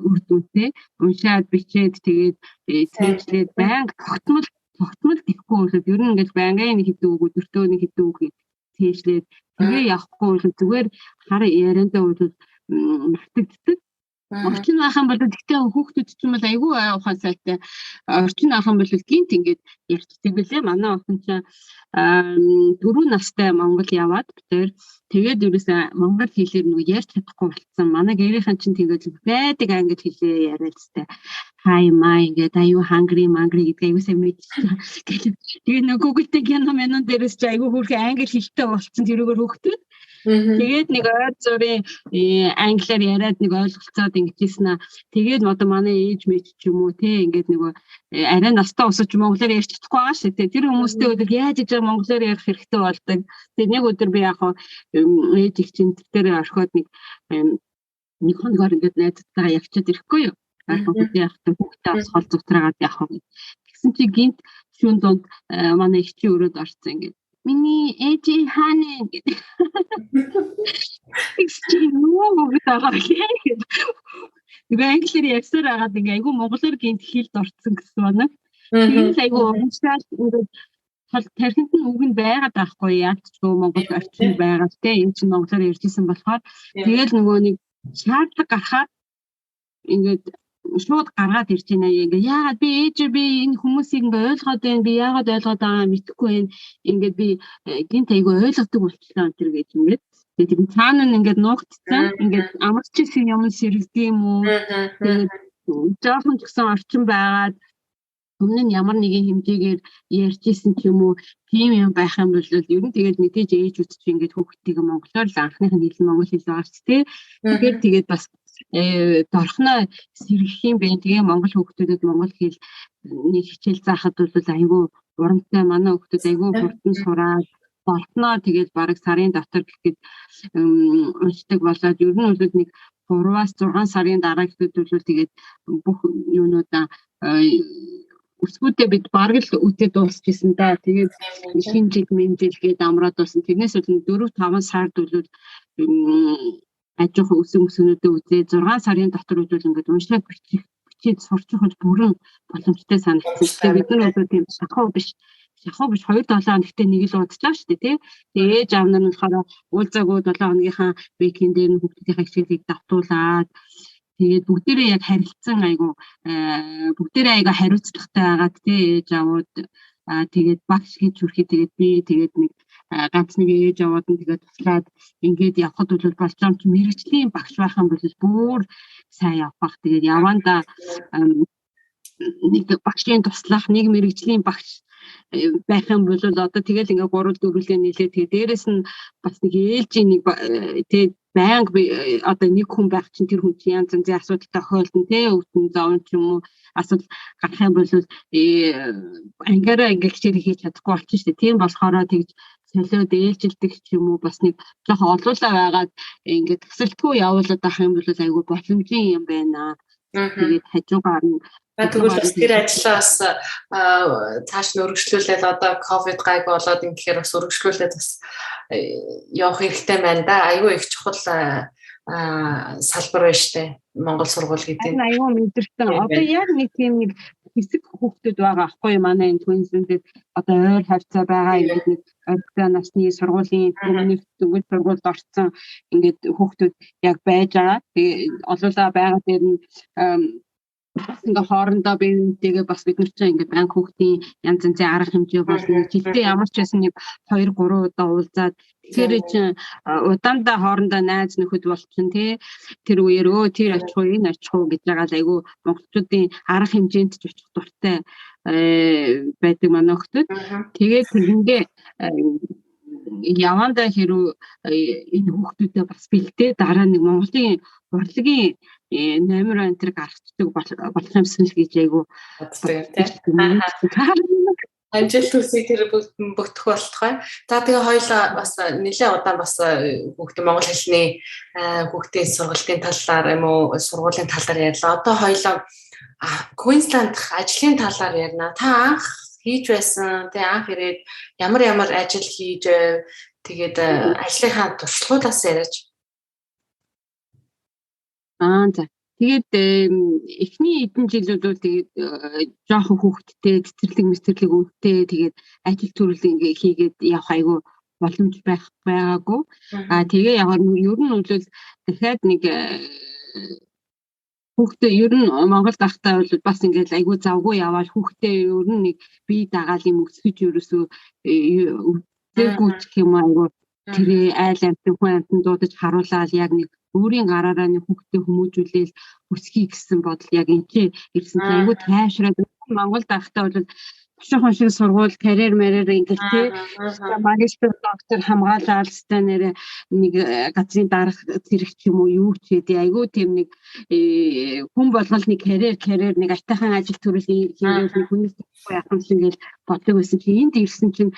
үр дүнтэй уншаад бичээд тэгээд цэжлээд байнга тогтмол гэхгүй бол ер нь ингээд байнгын нэг хэдэг үг өдөртөө нэг хэдэг үг цэжлээд тэгээ явахгүй бол зүгээр хар яриандаа бол мартагддаг. Орчин ахын бол гэхдээ хүүхдүүд ч юм бол айгүй ухаан сайтай. Орчин ахын бол гинт ингээд ярьцдаг билээ. Манай охин чинь 4 настай Монгол яваад тэгээд ерөөсөө монгол хэлээр нэг ярьж чадахгүй болсон. Манай гэрийнхэн чинь тэгээд байдаг англи хэлээ яриад тээ. Hi my ингээд аюу hungry гэдэг аюу сайн мэдчихсэн. Тэгээд нөгөө Google-тэй кино дээрээс ч аюу хөөрхөн англи хэлтэй болсон тэрүүгээр хүүхдүүд. Тэгээд нэг ойр зүрийн англиар яриад нэг ойлголцоод ингэжсэн аа. Тэгээд одоо манай ээж мэд ч юм уу те ингээд нөгөө арай настай усаж монголоор ярьж чадахгүй байгаа шүү дээ. Тэр хүмүүстэй өдөр яаж иж монголоор ярих хэрэгтэй болдог. Тэгээд нэг өдөр би яг ээж их чинь тэр орхиод нэг хоногор ингээд найзтайгаа явчихад ирэхгүй юу. Хүүхдээ явахдаа хүүхдээ бас хол зутраагаад явах гэж. Тэгсэн чи гинт шүүн донд манай их чи өрөөд орсон ингээд. Миний ээж хаана гэдэг. Excuse me гэдэг. Нэг англиар ярьсаар агаад ингээ айгүй монголоор гинт хэлд орсон гэсэн байна. Тэгээд айгүй уушаал ингээд тархинд нь үг нь байгаад байхгүй яалтчгүй монгол орчин байгаа те энэ чинь монголоор ярьжсэн болохоор тэгээд нөгөө нэг шаардлага гарахаар ингээд шууд гаргаад ирж байна. Ингээ яагаад би энэ хүмүүсийг ингээ ойлгоод байна. Би яагаад ойлгоод байгаа мэдэхгүй байна. Ингээд би гинт айгүй ойлгодог болчихлоо энэ төр гэж ингээд. Тэгээд цаана нь ингээд нуугдсан. Ингээд амарчсэн юм сэрэгдэг юм уу? Тэгээд жоохон ч гэсэн орчин байгаад өмнө нь ямар нэгэн хэмжээгээр ярьжсэн ч юм уу тийм юм байх юм бол ер нь тэгээд мэдээж ээж үтч ингээд хүүхдтэйгээ монголоор л анхных нь хэлэн монгол хэл байгаач тий. Тэгээд бас дорхноо сэргэх юм бэ. Тэгээ монгол хүүхдүүдэд монгол хэл нэг хичээл заахад бол айгүй урамтай манай хүүхдүүд айгүй хурдан сураад дорхноо тэгээд бараг сарын дотор гэхэд уншдаг болоод ер нь бол нэг 3-аас 6 сарын дараа гэхэд бол тэгээд бүх юунуудаа өсгүүдээ бид бараг л үтээ дуусчихсан да. Тэгээд шинжил мэнжилгээд амраад болсон. Тэрнээс бол 4-5 сард бол ажих өсгөнүүдээ үзээ 6 сарын дотор үйл ингээд уншаад бичиж сурчих бол бүрэн боломжтой санагдсан. Бид нар одоо тийм шахуу биш 2-7 хоногт нэг л удажлаа шүү дээ тий. Тэгээ ээж аав нар нь болохоор уулзаагүй 7 хоногийнхаа векенд дээр нь хүүхдийнхээ хичээлийг давтуулаад тэгээд бүгдээрээ яг харилцсан айгу бүгдээрээ айгу хариуцлагатай байгаад тий ээж аавууд тэгээд багш гэж үрхий тэгээд би тэгээд нэг ганц нэг ээж аваад нь тэгээд туслаад ингээд явхад бол болж юм чи мэрэгжлийн багш байх юм бол бүр сайн явах. Тэгээд яванда нэг багшийн туслах нэг мэрэгжлийн багш байх юм бол одоо тэгэл ингээд 3-4 нийлээ тэгээд дээрэс нь бас нэг ээлжийн нэг тэгээд байнга одоо нэг хүн байх чинь тэр хүн чинь янз янзын асуудал тохиолдно тий өвдөн зовн ч юм уу асуудал гарах юм бол ангаараа ингээд хичээл хийж чадахгүй болчих шүү дээ. Тийм болохоор тэгж солиод ээлжилдэг ч юм уу бас нэг жоохон олуулаа байгаад ингээд тасалдгүй явуулаад авах юм бол айгүй боломжийн юм байна. Тэгээд хажуугаар нь тэгвэл бас тэр ажлаа бас цааш нь өргөжлүүлээд одоо ковид гайг болоод ингэхээр бас өргөжлүүлээд бас явах хэрэгтэй байна да. Айгүй их чухал салбар байна штэ. Монгол сургууль гэдэг. Айгүй мэдэрсэн. Одоо яг нэг тийм нэг хэсэг хүүхдүүд байгаа аахгүй манай энэ Queensland-д одоо ойр хавцаа байгаа ингээд нэг ортой насны сургуулийн төгөл сургуульд орсон ингээд хүүхдүүд яг байж байгаа. Тэгээ олоолаа байгаа дээр нь бас ингээ хоорондоо биетэйгээ бас бид нар чинь ингээ банк хүүхдийн янз янзын арга хэмжээ болно. Жилдээ ямар ч байсан нэг 2-3 удаа уулзаад тэгэхээр чинь удаандаа хоорондоо найз нөхөд болчихно тий. Тэр үеэр тэр очих уу энэ очих уу гэж байгаа л айгүй монголчуудын арга хэмжээнд ч очих дуртай байдаг манай хүүхдүүд. Тэгээд тэгэндээ явандаа хэрүү энэ хүүхдүүдэд бас бэлдээ дараа нэг Монголын урлагийн номер энтриг гаргацдаг болох юмсан л гэж айгу амжилт хүсье тэр бүгдөх болтугай. За тэгээ хоёулаа бас нэлээд удаан бас хүүхдийн монгол хэлний хүүхдийн сургалтын талаар юм уу сургуулийн талаар ярьлаа. Одоо хоёулаа Queensland ажлын талаар ярина. Та анх хийж байсан тэг анх ирээд ямар ажил хийж тэгээд ажлынхаа туршлагуудаас яриач. За. Тэгээд эхний эдэн жилүүд бол тэгээд жоохон хүүхдтэй цэцэрлэг өвдтэй тэгээд ажил төрөл ингээ хийгээд явах айгүй боломж байгаагүй. Тэгээ яг ер нь бол дахиад нэг хүүхдээ ер нь Монгол гахтай бол бас ингээд айгүй завгүй яваал хүүхдээ ер нь нэг бие дагаал юм өсгөж ерөөсөө өвдөөгүй гэх юм айгүй тэр айл амтан хүн амтан дуудаж харуулаад яг нэг өөрийн гараараа нэг хүүхдээ хүмүүжүүлээл өсгий гэсэн бодол яг энэ ирсэн чинь айгүй тайшраад Монгол гахтай бол бушуухан шиг сургууль карьер ингээд тий магистр доктор хамгаалал алстай нэрэ нэг газрын дарах зэрэг ч юм уу юу ч гэдэг айгүй тийм нэг хүн болгол нэг карьер нэг айтайхан ажил төрлийн хийгээд нэг хүнээс яхан шиг ингээл боддог байсан чи энд ирсэн чинь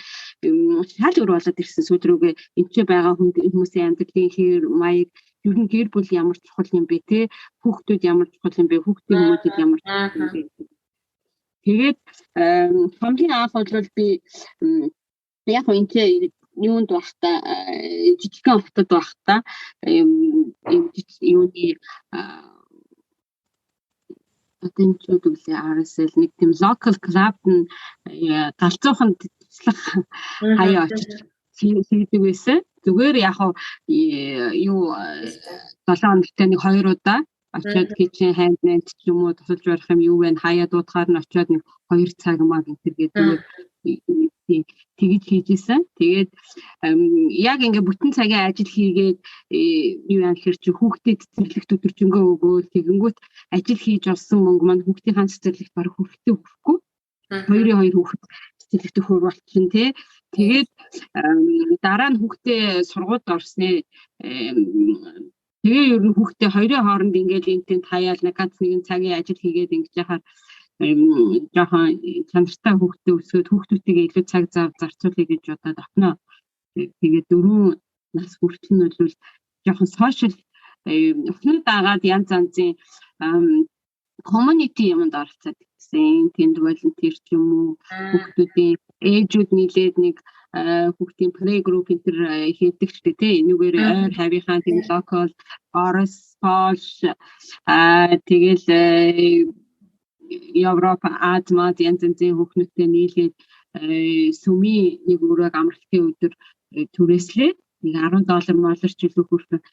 шал өөр болоод ирсэн сүдрүүгээ энэ ч байгаа хүмүүсийн амьдралын хэр маяг ер нь гэр бүл ямар чухал юм бэ те хүүхдүүд ямар чухал юм бэ хүүхдийн хүмүүст ямар чухал юм бэ. Тэгээд хамгийн анх бол би яг энэ юунд багтаа жижигхэн хотод багтаа юуны тэнцүүд үлээ RSL нэг тийм local club нь галзуухан туслах хаяа очиж хийдэг байсан. Зүгээр яг юу 7 хоногт нэг 2 удаа очиод кичен хандмент ч юм уу тусалж барих юм юу вэ хаяа дуудахаар нь очиод нэг 2 цаг маа гэнтэргээд зүгээр тэгж хийжсэн. Тэгээд яг ингээ бүтэн цагийн ажил хийгээд юу яа гэхэр чи хүүхдэд цэцэрлэгт өдөржингөө өгөөл тэгэнгүүт ажил хийж олсон мөнгө маань хүүхдийн цэцэрлэгт барах хүрэхтэй өгөхгүй. 2 хүүхэд цэцэрлэгт өгөх болчихно тий. Тэгээд дараа нь хүүхдээ сургуульд орсны тэгээ ер нь хүүхдээ хоёрын хооронд ингээд энтэнд хаяал нэг ганц нэгэн цагийн ажил хийгээд ингэж яхаар жоохон чанартай хүүхдээ өсгөөд хүүхдүүдтэйгээ илүү цаг зарцуулъя гэж бодоод авнаа. Тэгээд 4 нас хүртэл нь бол жоохон сошиал өхнөд дагаад янз янзын community юмд оролцоод гэсэн. Тэнд волонтер ч юм уу хүүхдүүдийн ээжүүд нийлээд нэг хүүхдийн play group энэ хийдэг ч тийм нүгээр ойр хавийнхаа тийм local Орос, Польш тэгэл Европ, Азмад янз янзын хүүхдүүдтэй нийлээд сүмийн нэг өрөөг амралтын өдөр түрээслээ. Нэг $10 ч илүү хүрэх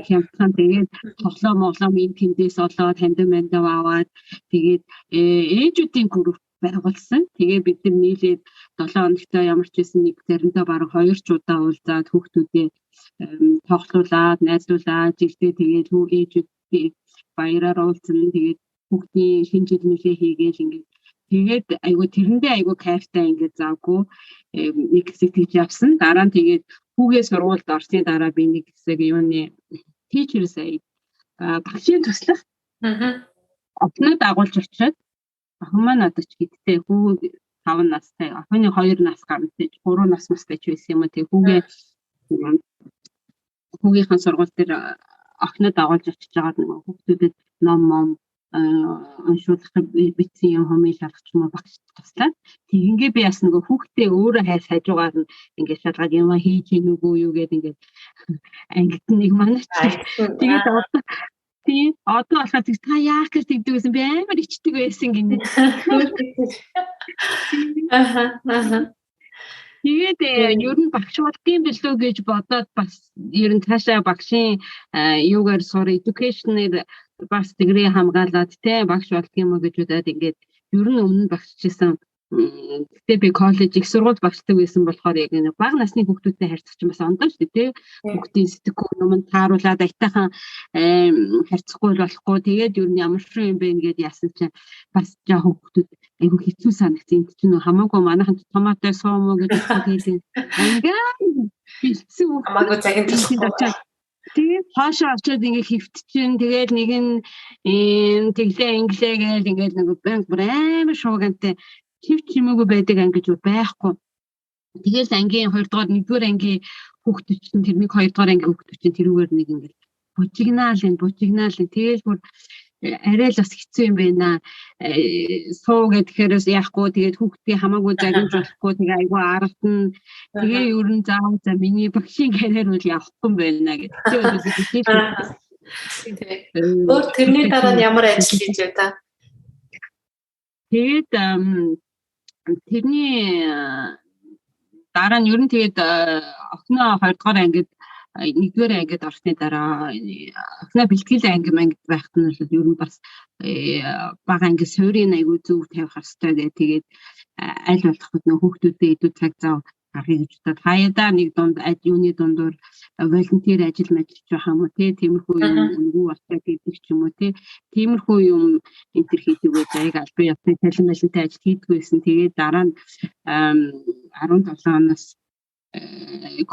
хямдхан тэгээд тоглоом энэ тэндээс олоод хандманд аваад тэгээд ээжүүдийн групп байгуулсан. Тэгээ бид нар нийлээд 7 хоногт ямар ч байсан нэг заримдаа бараг 2 ч удаа уулзаад хүүхдүүдээ тоглуулаад, найзлуулаад жилдээ тэгээд ээжүүдээ баяраар уулзсан. Тэгээд хүүхдийн шинэ жил мэлээ хийгээл ингээд тэгээд айгу тэрэндээ айгу кайфтай ингээд завгүй нэг хэсэг тийж явсан. Дараа нь тэгээд хүүгээ сургуульд орсны дараа би нэг хэсэг юуны teachers aid багшийн туслах опнод агуулж очиод охин маань одоо ч гэдтэй хүү 5 настай охины 2 нас гарантай 3 нас настай ч байсан юм а тэг хүүгийнхэн сургууль дээр охинод агуулж очиж байгаа нэг хүүхдүүдэд ном уншуулах бичсэн юм хомын шалгач юм багш туслаад тийгээ би бас нөгөө хүүхдээ өөрөө хажуугаар нь ингээд шалгаад юм хийж гин үгүй юу гэдэг ингээд ангид нэг манайч тэгээд одоо болохоор та яах гэж тэгдэг байсан би амар ичдэг байсан гинэ. Тэгээд ер нь багш болдгийм билүү гэж бодоод бас ер нь цаашаа багшийн юугаар сурах education-ээр бас degree хамгаалаад те багш болдгийм үү гэж удаад ингээд ер нь өмнө багшижсэн. Гэтэ би коллеж их сургууль багшдаг байсан болохоор яг нэг бага насны хүүхдүүдтэй харьцах чинь бас ондоо шүү дээ. Хүүхдийн сэтгэхүй юмд тааруулаад айтайхан харьцахгүй болохгүй. Тэгээд ер нь ямар шиг юм бэ ингээд яасан чинь бас жоохон хүүхдүүд айгу хэцүү санагдсан. Энд чинь хамаагүй манайхан томоотой суум уу гэж хэлсэн. Ингээд хэцүү. Хамаагүй загин толгой. Тэгээд хаашаа очиод ингээд хөвтчихэн. Тэгээд нэг нь тэглээ инглээ гээл ингээд нэг банк амар шуугантай хөвч чимээгүй байдаг ангиж байхгүй. Тэгээд ангийн 2 дугаар 1-р ангийн хүүхдүүд чинь тэрний 2 дугаар ангийн хүүхдүүд чинь тэрүүгээр нэг ингээд бужигнаал тэгээд бүр арай л бас хэцүү юм байна. Суу гэхээр яахгүй тэгээд хүүхдийн хамаагүй загинж болохгүй тэгээ айгүй аргатна. Тэгээ ер нь заав за миний багшийн карьер бол явахгүй юм байна гэдэг. Өөр тэрний дараа нь ямар ажил хийж байв та? Тэгээд тэрний дараа нь ер нь тэгээд охиноо 2 дугаар ангид 1-р ангид орсны дараа охиноо бэлтгэл анги мангид байхад нь бол ер нь бас бага анги суурийн айгүй зөв тавих хэрэгтэй гэх тэгээд аль болох нөх хүүхдүүдэд илүү цаг зав гаргахыг гэж бодоод хаяадаа нэг дунд юуны дундуур волонтер ажил мэдчих юм уу тиймэрхүү юм өнгөө болчиход гэдэг ч юм уу тиймэрхүү юм энэ төр хийдэг байж аяг албан ёсны талбартай ажил хийдэг байсан. Тэгээд дараа нь 17 оноос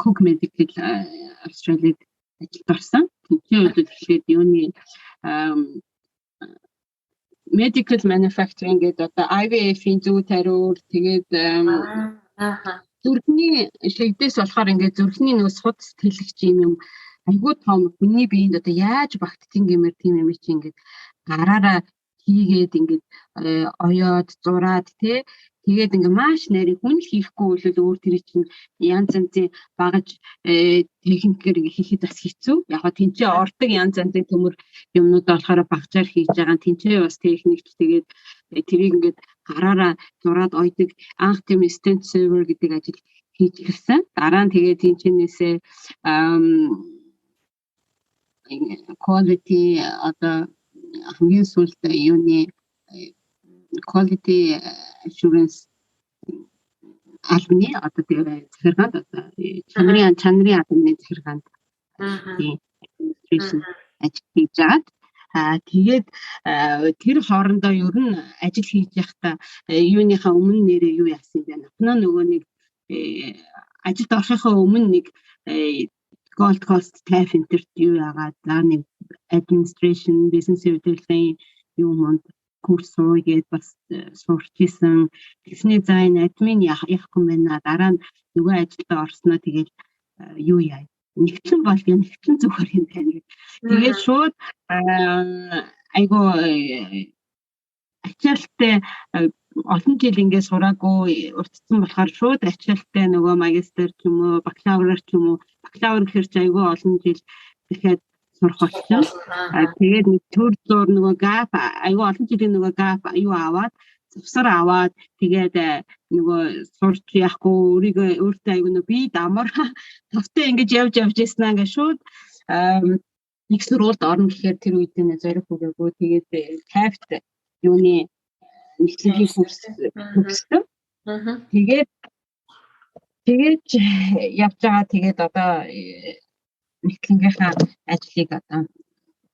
Cook Medical Australia ажилд орсон. Тэнцээ үйлдэл эхлээд юуны medical manufacturing гэдэг одоо IVF-ийн зүү тариур тэгээд зүрхний шигдээс болохоор ингээд зүрхний нөөц судас тэлэгч юм айгүй том хүний биед одоо яаж багтдгийг гэмээр тийм юм чи ингээд гараараа хийгээд ингээд оёод зураад тэгээд ингээ маш нарийн хүн хийхгүй бол өөр тэр чинь янз янзын багаж техникээр ингээ хийхэд бас хэцүү. Яг гоо тэнцээ ордог янз янзын төмөр юмнууд болохоор багажаар хийж байгаа. Тэнцээ бас техникч тэгээд тэрийг ингээ гараараа зураад ойдог анх тийм stent server гэдэг ажил хийж ирсэн. Дараа нь тэгээд тэнцэнээсээ quality одоо хамгийн сүүлд юуны quality assurance албаны одоо тэгээ захиргаанд одоо чанарын албаны захиргаанд administration ажил хийж байгаа. Тэгээд тэр хоорондоо ер нь ажил хийж байхдаа юуныхаа өмнө нэрээ юу яасан юм бэ? Нөгөө нэг ажилд орохынхаа өмнө нэг Gold Coast TAFE интерт юу яагаад нэг administration business удирдлагын юмд курс суугээд бас сурч исэн. Тэгсний за энэ админ яахгүй байна. Дараа нь нөгөө ажилд орсноо тэгээд юу яа. Нэгтлэн бол нэгтлэн зөвхөр юм байна. Тэгээд шууд айгу ачаалттай олон жил ингээд сураагүй уртцсан болохоор шууд ачаалттай нөгөө магистр ч юм уу бакалавр ч юм уу бакалавр гэхэр ч айгу олон жил дахиад сурах болсон. Тэгээд нэг төр зур нөгөө гап айгу олон жилийн нөгөө гап юу аваад завсар аваад тэгээд нөгөө сурч яахгүй өөртөө айгу нөгөө би дамар тавтай ингэж явж ирсэн ингээд шууд нэг сургуульд орно гэхээр тэр үед нэ зориг өгөөгүй тэгээд TAFE юуны нэгтлэнгийн курс төгссөн. Тэгээд явж байгаа тэгээд одоо нэгтлэнгийнхаа ажлыг одоо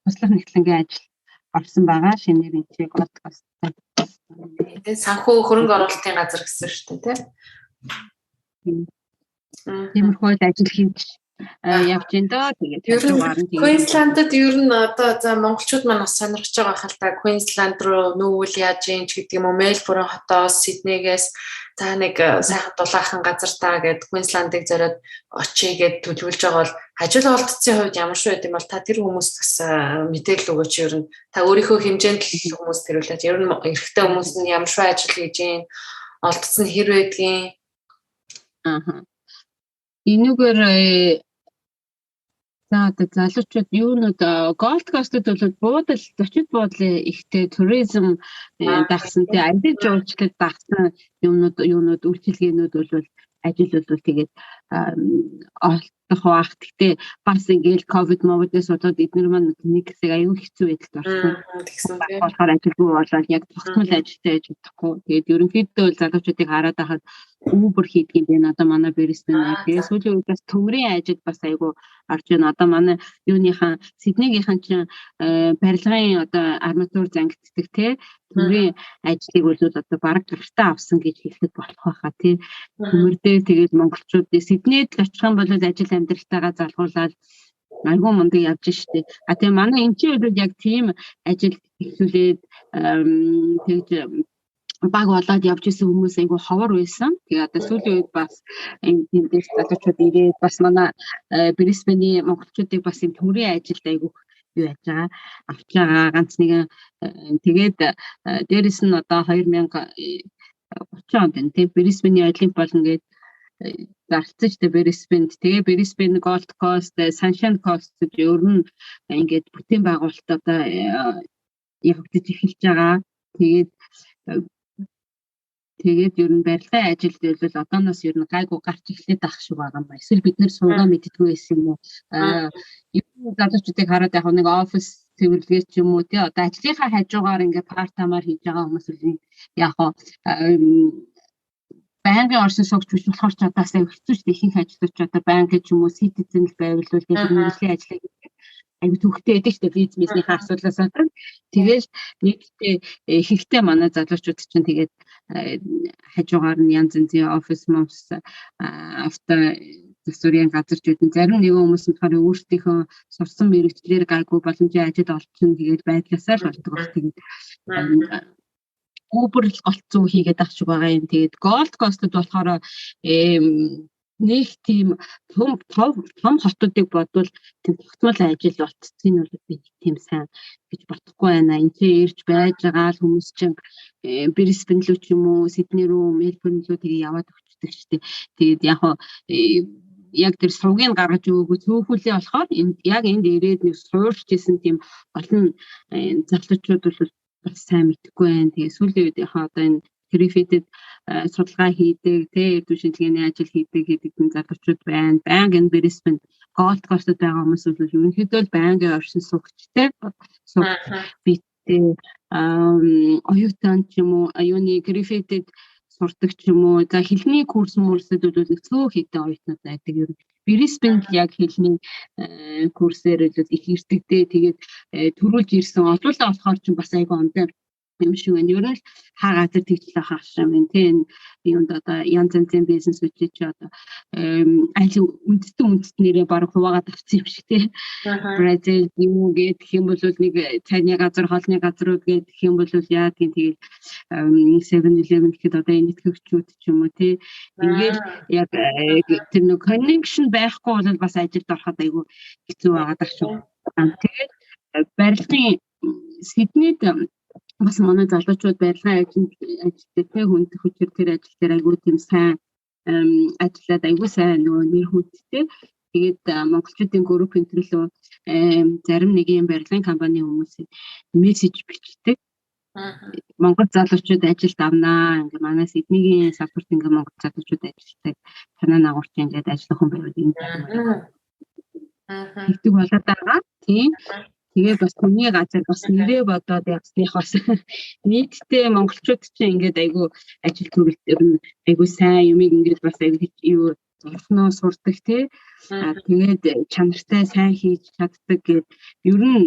туслах нэгтлэнгийн ажил орсон байгаа. Шинээр энэ чиг подкаст. Тэгээд санхүү хөрөнгө оруулалтын газар гэсэн шүү дээ, тийм. Тиймэрхүү ажил хийж явж энэ доо тэгээд Queensland-д ер нь одоо за монголчууд маань бас сонирхож байгаа хэл та Queensland руу нүүвэл яаж юм ч гэдэг юм уу Melbourne хотоос Sydney-гээс за нэг сайхан дулаахан газар таа гэд Queensland-ыг зориод очие гэд төлөвлөж байгаа бол ажил олдсон хувьд ямар шүү байд юм бол та тэр хүмүүст бас мэдээлэл өгөөч ер нь та өөрийнхөө хэмжээнд л хүмүүс тэрүүлээд ер нь эрэгтэй хүмүүс нь ямар шүү ажил хийж гин олдсон хэр байдгийн энүүгээр за одоо залуучууд юунууд Gold Coast-д бол буудал зочид буудлын ихтэй туризм дагсан тий ажил жуулчлал дагсан юунууд үйлчилгээнүүд бол ажил бол тэгээд олдох байх. Гэхдээ бас ингээл ковид-мовидээс болоод эдгээр маань нэг хэсэг аюул хэцүү байдалд орсон. Тэгсэн тийм. Болохоор ажилгүй болоод яг тогтмол ажилтай байж чадахгүй. Тэгээд ерөнхийдөө бол залуучуудыг хараад байхад Uber хийдэг юм байна. Одоо манай Brisbane тэгээд сүүлийн үед бас төмрийн ажил бас айгүй орж байна. Одоо манай юуныхан Сиднейгийнхан чинь барилгын одоо арматур зангиддаг тий төмрийн ажлыг бол одоо бараг гартаа авсан гэж хэлэхэд болох байхаа тий. Төмөр дээр тэгээд монголчууд Сиднейд л очих юм бол ажил амьдралтайгаа залгуулаад айгүй мундаг явж штэ. Тэгээ манай энэ чинь яг тийм ажил ихлүүлээд тэгж баг болоод явж исэн хүмүүс айгүй ховор байсан. Тэгээ одоо сүүлийн үед бас энэ дэс залуучууд ирээд бас манай Brisbane-ийн монголчуудыг бас юм төрийн ажилд айгүй юу яаж байгаа авч байгаа ганц нэгэн тэгээд дээрэс нь одоо 2030 онд энэ Brisbane-ийн олимп болно гээд зарцаж тэ Brisbane тэгээ Brisbane Gold Coast Sunshine Coast гэж өөр нь ингээд бүтээн байгуулалт одоо явагдаж эхэлж байгаа. Тэгээд ер нь барилгын ажилд бол одооноос ер нь гайгүй гарч эхлэх байх шиг байгаа юм байна. Эсвэл бид нэр суугаа мэддэггүй байсан юм уу? Юу залуучуудыг хараад яг нэг офис цэвэрлэгээ ч юм уу тий одоо ажлынхаа хажуугаар ингээ part time-аар хийж байгаа хүмүүс үл яг байнгын оршин суугч биш болохоор ч одоо сайн хэцүү ч ихэнх ажлууч одоо банк ч юм уу citizen л байвал яг мэргэжлийн ажлыг аюу төвхтэй байдаг шүү дээ бизнесийнхээ асуудлаас гадна. Тэгээд нэгтэй ихэнхдээ манай залуучууд чинь тэгээд хажуугаар нь янз янзын офис авто засварын газарчууд нь зарим нэгэн хүмүүс нь болохоор өөрсдийнхөө сурсан мэргэжлэр гайгүй боломжийн ажилд олчихно тэгээд байдлаасаа л болдог баг. Тэгээд Uber л голцоо хийгээд ах шиг байгаа юм. Тэгээд Gold Coast-д болохоор нэг тийм том хотуудыг бодвол тийм тогтмол ажил болцсон нь бол би тийм сайн гэж бодохгүй байна. Энд ирж байж байгаа хүмүүс чинь Brisbane руу ч юм уу, Sydney руу, Melbourne руу тэгээ яваад өгчдөг шүү дээ. Тэгээд яг тэр сувгийг гаргаж өгөөгүй цөөхүүлээ болохоор яг энд ирээд нэг суурьжсэн тийм олон залуучууд бол бас сайн мэдхгүй байна. Тэгээ сүүлийн үед одоо энэ Griffith-д судалгаа хийдэг, эрдэнэ шинжилгээний ажил хийдэг залуучууд байна. Банк энэ Brisbane Gold Coast-д байгаа хүмүүс бол ерөнхийдөө байнгын оршин суугчтай. Бидээ оюутан ч юм уу, аюуны Griffith-д сурдаг ч юм уу. За хэлний курс мөрсөд бол нэг цөөх хэдэн оюутнууд байдаг. Ер нь Brisbane яг хэлний курсээр л их ирдэгдээ. Тэгээд төрүүлж ирсэн олуулаа болохоор ч бас айгүй ондоо юм шиг байна. Ер нь хаа газар тэгжлэх хаашаа юм тий энэ юунд одоо янз янзын бизнес үчиж одоо аль үндэстнэрээ баг хуваагаад авсан юм шиг тий. Бразил юм гээд гэх юм бол нэг цайны газар, хоолны газрууд гээд гэх юм бол яа тийм тэгээд 7-Eleven гэхэд одоо энэ итгэгчүүд ч юм уу тий. Ингээд яг тэр нэг connection байхгүй бол бас ажилд ороход айгүй хэцүү байгаад ах шүү. Тэгээд барилгын Сиднейд бас манай залуучууд барилгын ажилтнууд хүнд хүчээр тэр ажил дээр айгүй тийм сайн ажиллаад айгүй сайн нөгөө нэр хүндтэй. Тэгээд монголчуудын групп энтрэлөө зарим нэгэн барилгын компани хүмүүсийн мессеж бичдэг. Монгол залуучууд ажилд авнаа. Ингээ манай Сиднейгийн салбарт ингээ монгол залуучууд ажилтдаг. Танаа нагуурч ингээд ажиллах хүн байвал энэ гэдэг болоод байгаа. Тийм. Тэгээ бас хүний газар бас нэрээ бодоод явсныхоос нийтдээ монголчууд чинь ингээд айгүй ажил төрөлтөр нь айгүй сайн юмыг ингээд бас айгүй юу зурхноо сурдаг тий. Тэгээд чанартай сайн хийж чаддаг гэд ер нь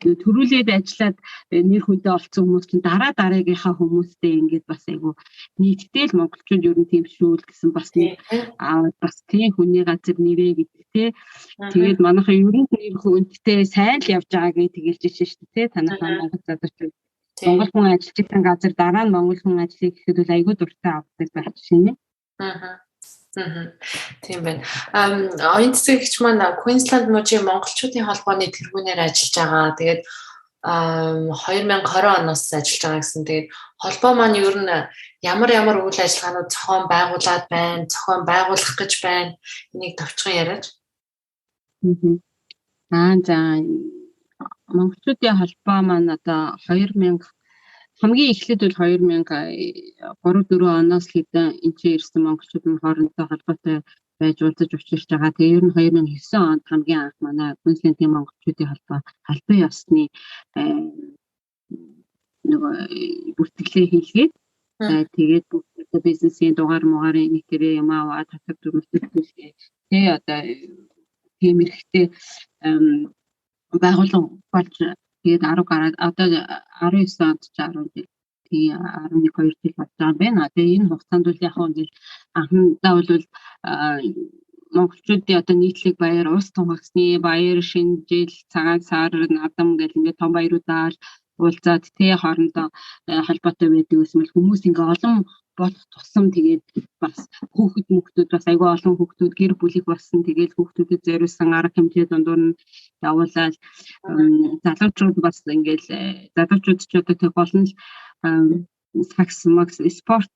төрүүлээд ажиллаад нэр хүнтэй олцсон хүмүүс чинь дараагийнхаа хүмүүстэй ингээд бас айгүй нийтдээ л монголчууд ер нь тийм шүү л гэсэн бас нэг бас тийм хүний газар нэрээ гэдэг тий. Тэгээд манайхаа ер нь нэр хүндтэй сайн л явж байгаа гэж тэгэлж шин шүү дээ тий. Танайхаа монгол залуучууд монгол хүн ажиллаж байгаа газар дараа нь монгол хүн ажиллахыг гэхэд бол айгүй дуртай авдаг байх шинэ. Тийм байна. Оюун цэцэгч маань Queensland мужийн монголчуудын холбооны тэргүүнээр ажиллаж байгаа. Тэгээд 2020 оноос ажиллаж байгаа гэсэн. Тэгээд холбоо маань ер нь ямар үйл ажиллагаанууд зохион байгуулад байна, зохион байгуулах гэж байна. Энийг товчхон яриач. За монголчуудын холбоо маань одоо 2019 хамгийн эхлээд бол 2003-4 оноос хэдэн энэ чинь ирсэн монголчуудын хоорондоо холбоотой байж уулзаж учирч байгаа. Тэгээ ер нь 2009 онд хамгийн анх манай Queensland-ийн монголчуудын холбоо албан ёсны нөгөө бүртгэлээ хийлгээд тэгээд бизнесийн дугаар мугарын нэг төрлийн юм аваад татвар дүрмэлтэлээ. Тэгээ одоо тийм эрэхтэй байгууллага болж тэгээд 10 гараад одоо 19 онд ч 10 жил тий 11-2 жил болж байгаа юм байна. Тэгээ энэ хугацаанд бол яг нь анхндаа бол монголчуудын одоо нийтлэг баяр, улс тунхагласны баяр, шинжил, цагаан сар, надам гэл ингээд том баяруудаа уулзаад тий хоорондоо холбоотой байдаг юмс хүмүүс ингээ олон болох тусам тэгээд бас хүүхэд бас айгүй олон хүүхдүүд гэр бүлийг болсон тэгээд хүүхдүүдэд зориулсан арга хэмжээ дундуур нь явуулаад залуучууд бас ингээл залуучууд ч одоо тэг гол нь сакс макс спорт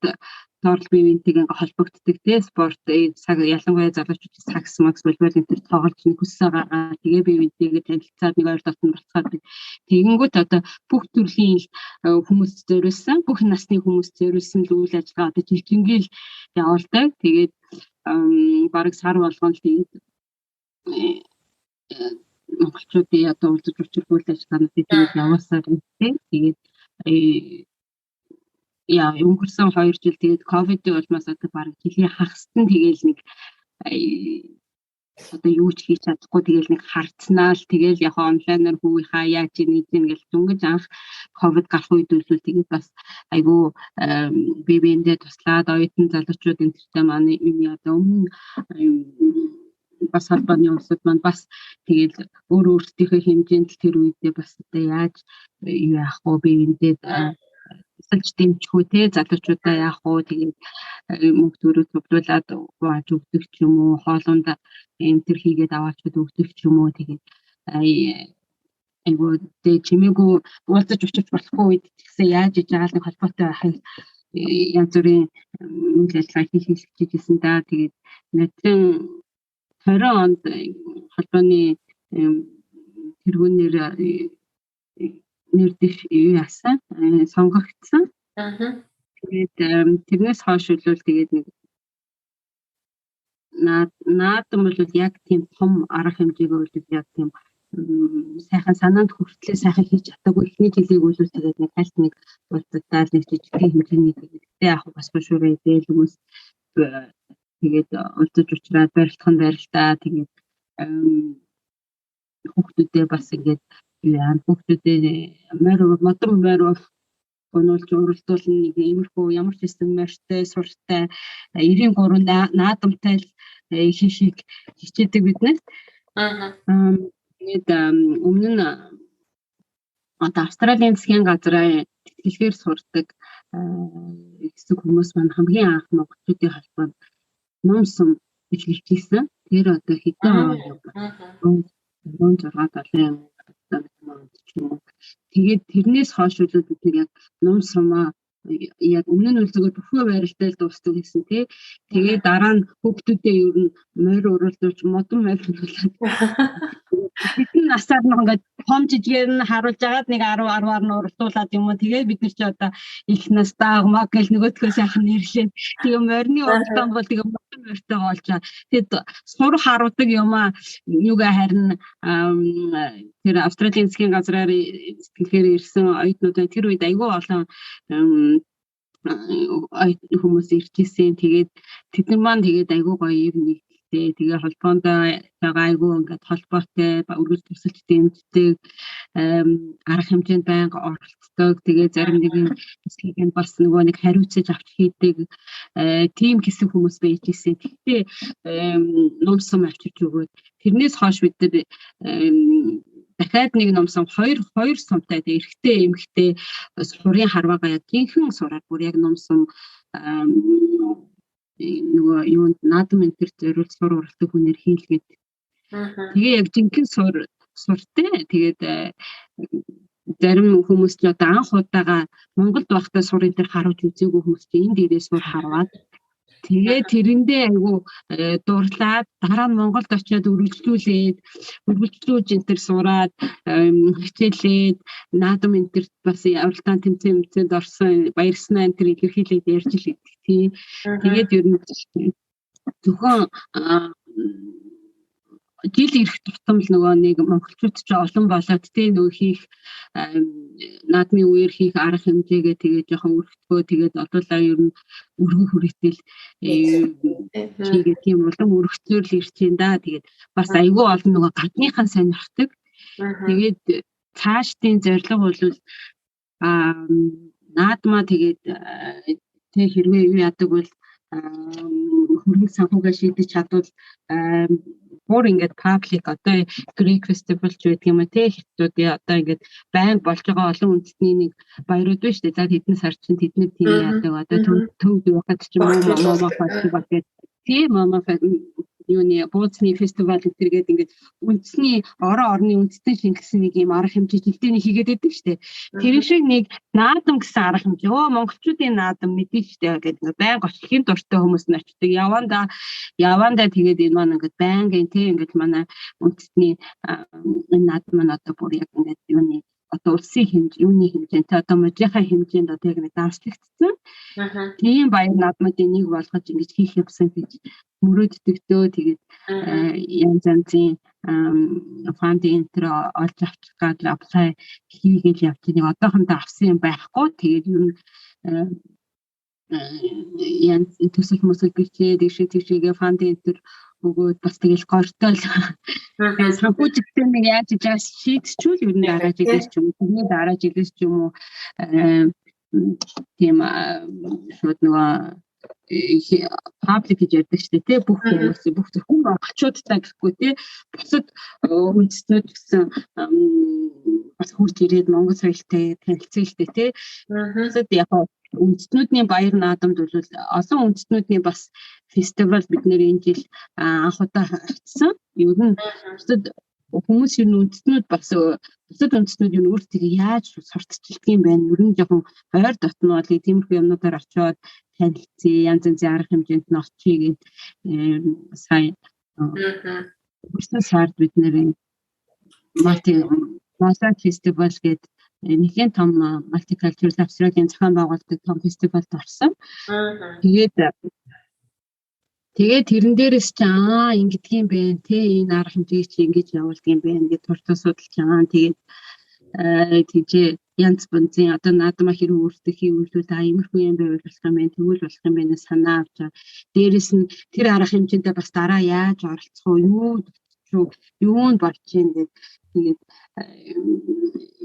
доорлол бие биентэйг ингээ холбогддог тий спорт цаг ялангуяа залуучууд сакс макс волейбол энэ төр тоглож нэг хүссэн гаргаа тэгээ бие биентэйгээ танилцаад нэг хоёр дотор болцоод тэгэнгүүт одоо бүх төрлийн хүмүүс зориулсан бүх насны хүмүүс зориулсан үйл ажиллагаа одоо жилжингээл явуулдаг тэгээд бараг сар болгоно л тэгээд монголчуудын одоо уулзаж учрах үйл ажиллагаануудыг тэгээд явуулсаар тий тэгээд яа өнгөрсөн 2 жил тэгээд ковидын улмаас одоо баг жилийн хагасдан тэгээл нэг одоо юу ч хийж чадахгүй тэгээл нэг харцнаал тэгээл яг онлайнаар хүүгийнхаа яаж ийж гэж дүнгэж анх ковид гарах үед үл тэгээд бас айгүй бие биендээ туслаад оюутан залуучууд энтертэй манай энэ одоо өмнө бас холбооны улсууд маань бас тэгээд өөрсдийнхөө хэмжээнд тэр үедээ бас одоо яаж юу яах вэ бие биендээ сэлж дэмжих үү те залуучуудаа яах вэ тэгээд мөнгө төрөө цуглуулад waaj өгдөг ч юм уу хоолунд энтер хийгээд аваачд өгдөг ч юм уу тэгээд айгуу тэ чимээгүй уулзаж учрах болохгүй үед гэсэн яаж иж байгаа нэг холбоотой байхыг янз бүрийн үйл ажиллагаа хийх гэсэн да тэгээд нэгэн 20 онд холбооны тэргүүнээр нэрдэх юу яасан сонгогдсон. Тэгээд тэрнээс хойш бол тэгээд нэг наадам бол яг тийм том арга хэмжээгээ бол яг тийм сайхан санаанд хүртлээ сайхан хийж чадаагүй ихний жилийг бол тэгээд нэг хальт нэг уулзалтаа нэг жижиг хэмжээний тэгээд яг бас шуурай дээл хүмүүс тэгээд уулзаж уулзраад барилдаа тэгээд хүүхдүүдээ бас ингээд яан хүүхдүүдээ модон морь гонолж уралдуулна нэг иймэрхүү ямар ч систем морьтой суртай 93 наадамтай хийхийг хичээдэг биднээс. Тэгээд өмнө нь одоо Австралийн засгийн газрын тэтгэлгээр сурдаг хэсэг хүмүүс маань хамгийн анх монголчуудын холбоонд ном сум бичлэж хийсэн. Тэр одоо хэдэн он 6-7 тэгээд тэрнээс хойш бид яг ном сумаа яг өмнө нь үлзэгээр бүхөө байралтай дуустдаг гэсэн тий. Тэгээд дараа нь хүүхдүүдээ ер нь морь уралдуулж модон морь уралдуулаад бидний насаар нэг ингээд том жижигээр нь харуулж агаад нэг 10-10-аар нь уралдуулаад юм уу. Тэгээд бид нар ч одоо их настаа маг гэл нөгөөдгөө сайхан нэрлээ. Тэгээ морины уралдаан бол тэгээ модон морьтой болж байгаа. Тэгээд сур харуудаг юм аа юугаа харин тэр Австралийн засгийн газраар сэтгэлээр ирсэн оюутнууд тэр үед айгүй олон хүмүүс ирчихсэн. Тэгээд тэдэн маань тэгээд айгүй гоё юм нэгтэй. Тэгээ холбоонд байгаа айгүй ингээд холбоотой өргөж төсөлт дэмждэг арга хэмжээнд байнга оролцдог. Тэгээ зарим нэгэн хэсгийг нь бас нөгөө нэг хариуцаж авч хийдэг тийм хэсэг хүмүүс байжсэн. Тэгтээ ном сум авчирч өгөөд тэрнээс хойш бид нар дахиад нэг ном сум хоёр сумтай эрэгтэй эмэгтэй сурын харваагаа яг гинхэн сураад бүр яг ном сум нөгөө юунд наадам энтер зориулж сур уралдаг хүнээр хийлгээд. Тэгээ яг жинхэнэ суртай. Тэгээд зарим хүмүүс ч одоо анх удаага Монголд байхдаа сур энтер харуулж үзээгүй хүмүүс чинь энэ дээрээ сур харваад Тэгээ тэрэндээ айгу дурлаад дараа нь Монголд очиод үргэлжлүүлж энэ төр сураад хичээлээд наадам энэ төр бас уралдаан тэмцээнд орсон баярснаа энэ төр илэрхийлээд ярьж л идэг тий. Тэгээд ер нь зөвхөн жил ирэх тутам л нөгөө нэг монголчууд ч олон болоод тий нөгөө хийх наадмын үеэр хийх арга хэмжээгээ тэгээд жоохон өргөтгөө тэгээд одуулаа ер нь өргөн хүрээтэл хийгээд тийм улам өргөцөөр л ирж байна да. Тэгээд бас айгүй олон нөгөө гадныхан сонирхдаг. Тэгээд цаашдын зорилго бол наадмаа тэгээд тэг хэрвээ юу яадаг бол хөрөнгө санхугаа шийдэж чадвал бүр ингээд паблик одоо Greek Festival ч гэдэг юм уу те хятадуудын одоо ингээд байнга болж байгаа олон үндэстний нэг баярууд байна шүү дээ. За хэдэн сар чинь тэдний тийм яадаг одоо төвд явахад ч юм уу мама фестивал гэдэг тийм мама юуны бууцны фестивал гэдэргээд ингээд үндэсний орны үндэстэн шингэсэн нэг юм арга хэмжээ жилдээ хийгээд байдаг шүү дээ. Тэр шиг нэг наадам гэсэн арга хэмжээ. Монголчуудын наадам мэдээ шүү дээ гэдэг байнга очихын дуртай хүмүүс нь очдог. Явандаа тэгээд энэ маань ингээд байнга тийм ингээд манай үндэсний энэ наадам маань одоо бүр яг ингээд юуны одоо улсын юуны хэмжээнд одоо мужийнхаа хэмжээнд одоо яг нэг данслагдсан. Тийм баяр наадмуудын нэг болгож ингэж хийх юмсан гэж мөрөөддөг дөө. Тэгээд янз янзын фандинг энэ олж авчих гад аплай хийгээл явж нэг одоохондоо авсан юм байхгүй. Тэгээд юу янз төсөл мөсөл бичээд тийшээгээ фандинг энэ өгөөд бас тэгэл гортол санхүүжилттэй нэг яаж яаж шийдчихвэл ер нь дараа жилээс ч юм уу тэрний дараа жилээс ч юм уу тийм шууд нөгөө паблик гэж ярьдаг шүү дээ тий бүх хүмүүс бүх зөвхөн монголчуудтай гэхгүй тий бусад үндэстнүүд гэсэн бас хурд ирээд монгол соёлтой танилцуултай тий бусад яг үндэстнүүдийн баяр наадамд бол олон үндэстнүүдийн бас фестивал бид нэр энэ жил анх удаа хийсэн. Ер нь бусад хүмүүс ер нь үндэстнүүд бас бусад үндэстнүүд ер нь өөрсдөө яаж сурталчилдаг юм байна. Ер нь жоохон ойр дотно бол тиймэрхүү юмнуудаар очиод танилцъя, янз янзын арга хэмжээнд нь орчиг сая өөрсдөө сард бид нэр Маса фестивал гэдэг нэгэн том multicultural Австралийн зохион байгуулдаг том фестивалд орсон. Тэгээд тэрэн дээрээс ч ингэдэг юм бэ те энэ арга хэмжээг чи ингэж явуулдаг юм бэ гэж туртаа судалж байгаа. Тэгээд тийж янз бүрийн одоо наадмаа хэрэг өөртөө хийвүүлвэл иймэрхүү юм байвал болох юм байна. Тэгвэл болох юм байна санаа авч дээрээс нь тэр арга хэмжээндээ бас дараа яаж оролцох вэ? Юунд болж юм гээд тэгээд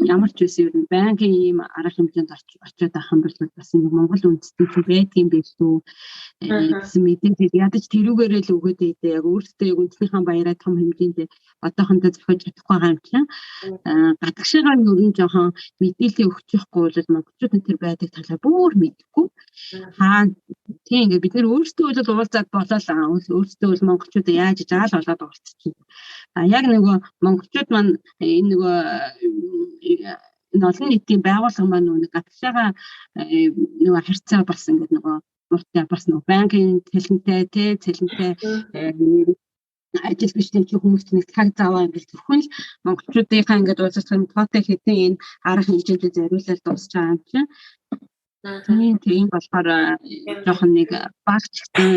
ямар ч үс юм банкын ийм арга хэмжээнд очиод авах юм бол бас нэг Монгол үндэстэн чинь байдаг юм биш үү гэсэн мэдээ ядаж тэрүүгээрээ л өгөөд идэ яг өөртөө яг үндэснийхээ баяраа том хэмжээнд одоохондоо зохиож чадахгүй байгаа юм чинь гадагшаагаар нь өрн жоохон мэдээлэл өгчихгүй бол монголчууд энэ төр байдаг талаа бүр мэдэхгүй тийм ингээд бид нэр өөрсдөө бол уулзаад болоо өөрсдөө бол монголчууд яаж жаал болоод орцчихно яг нөгөө монголчууд маань энэ нөгөө олон нийтийн байгууллага маань нөгөө гадагшаага нөгөө харьцаа бас ингээд нөгөө уртаа бас нөгөө банкын цэлэнтэй ажил бичний хүмүүс нэг цаг зав ингээд зөвхөн л монголчуудынхаа ингээд уулзсан тоотой хэдэн энэ арга хэмжээнд зориулаад дуусч байгаа юм чинь. Тийм болохоор жоохон нэг багчтай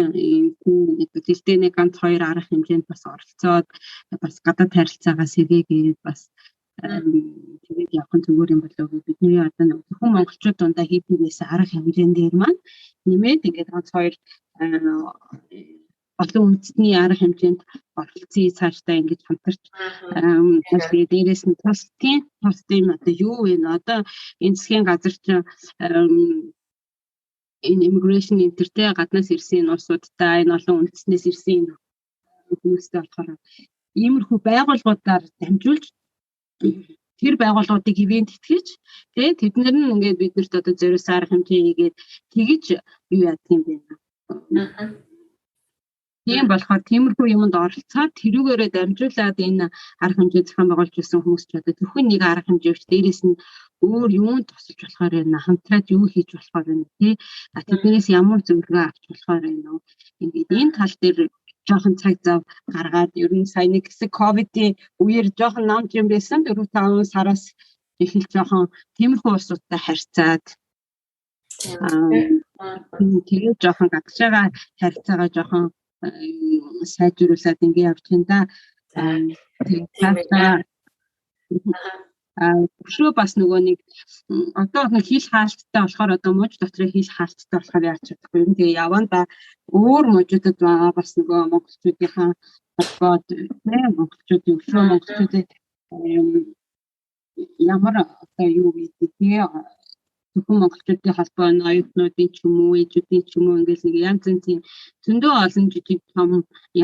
дэлдээ нэг ганц хоёр арга хэмжээнд бас оролцоод бас гадаад харилцаагаа сэргээгээд бас тэгээд явах зүгээр юм болов уу бидний одоо зөвхөн монголчууд дундаа хийдгээс арга хэмжээнд дээр маань нэмээд ингээд ганц хоёр олон үндэсний арга хэмжээнд оролцсон цаашдаа ингэж хамтарч тэгээд дээрээс нь тусдын одоо юу вэ одоо энэ засгийн газар чинь энэ immigration интертэй гаднаас ирсэн улсуудтай энэ олон үндэснээс ирсэн хүмүүстэй болохоор иймэрхүү байгууллагуудаар дамжуулж тэр байгууллагуудыг ивент итгэж тэгээд тэднэр нь ингээд биднэрт одоо зориулсан арга хэмжээ хийгээд тэгж юу яадаг юм бэ Тийм болохоор тиймэрхүү юмд оролцоод тэрүүгээрээ дамжуулаад энэ арга хэмжээ зохион байгуулж ирсэн хүмүүс ч одоо зөвхөн нэг арга хэмжээвч дээрээс нь өөр юунд тусалж болохоор байна, хамтраад юу хийж болохоор байна тий. Тэднээс ямар зөвлөгөө авч болохоор байна уу. Ингээд энэ тал дээр жоохон цаг зав гаргаад ер нь сая нэг хэсэг ковидын үеэр жоохон нам юм байсан 4-5 сараас эхэлж жоохон тиймэрхүү улсуудтай харьцаад тэгээд жоохон гадшаага харьцаагаа жоохон сайжруулад ингэ явж байна да. Тэгээд өшөө бас нөгөө нэг одоо нэг хил хаалттай болохоор одоо мууж дотроо хил хаалттай болохоор яаж чадахгүй юм. Тэгээ яванда өөр мужуудад байгаа бас нөгөө монголчуудынхаа холбоод монголчуудын өшөө монголчуудын ямар одоо юу гэдэг тий зөвхөн монголчуудын холбоо ноёднуудын ч юм уу ээжүүдийн ч юм уу ингээл нэг янз янзын зөндөө олон жижиг том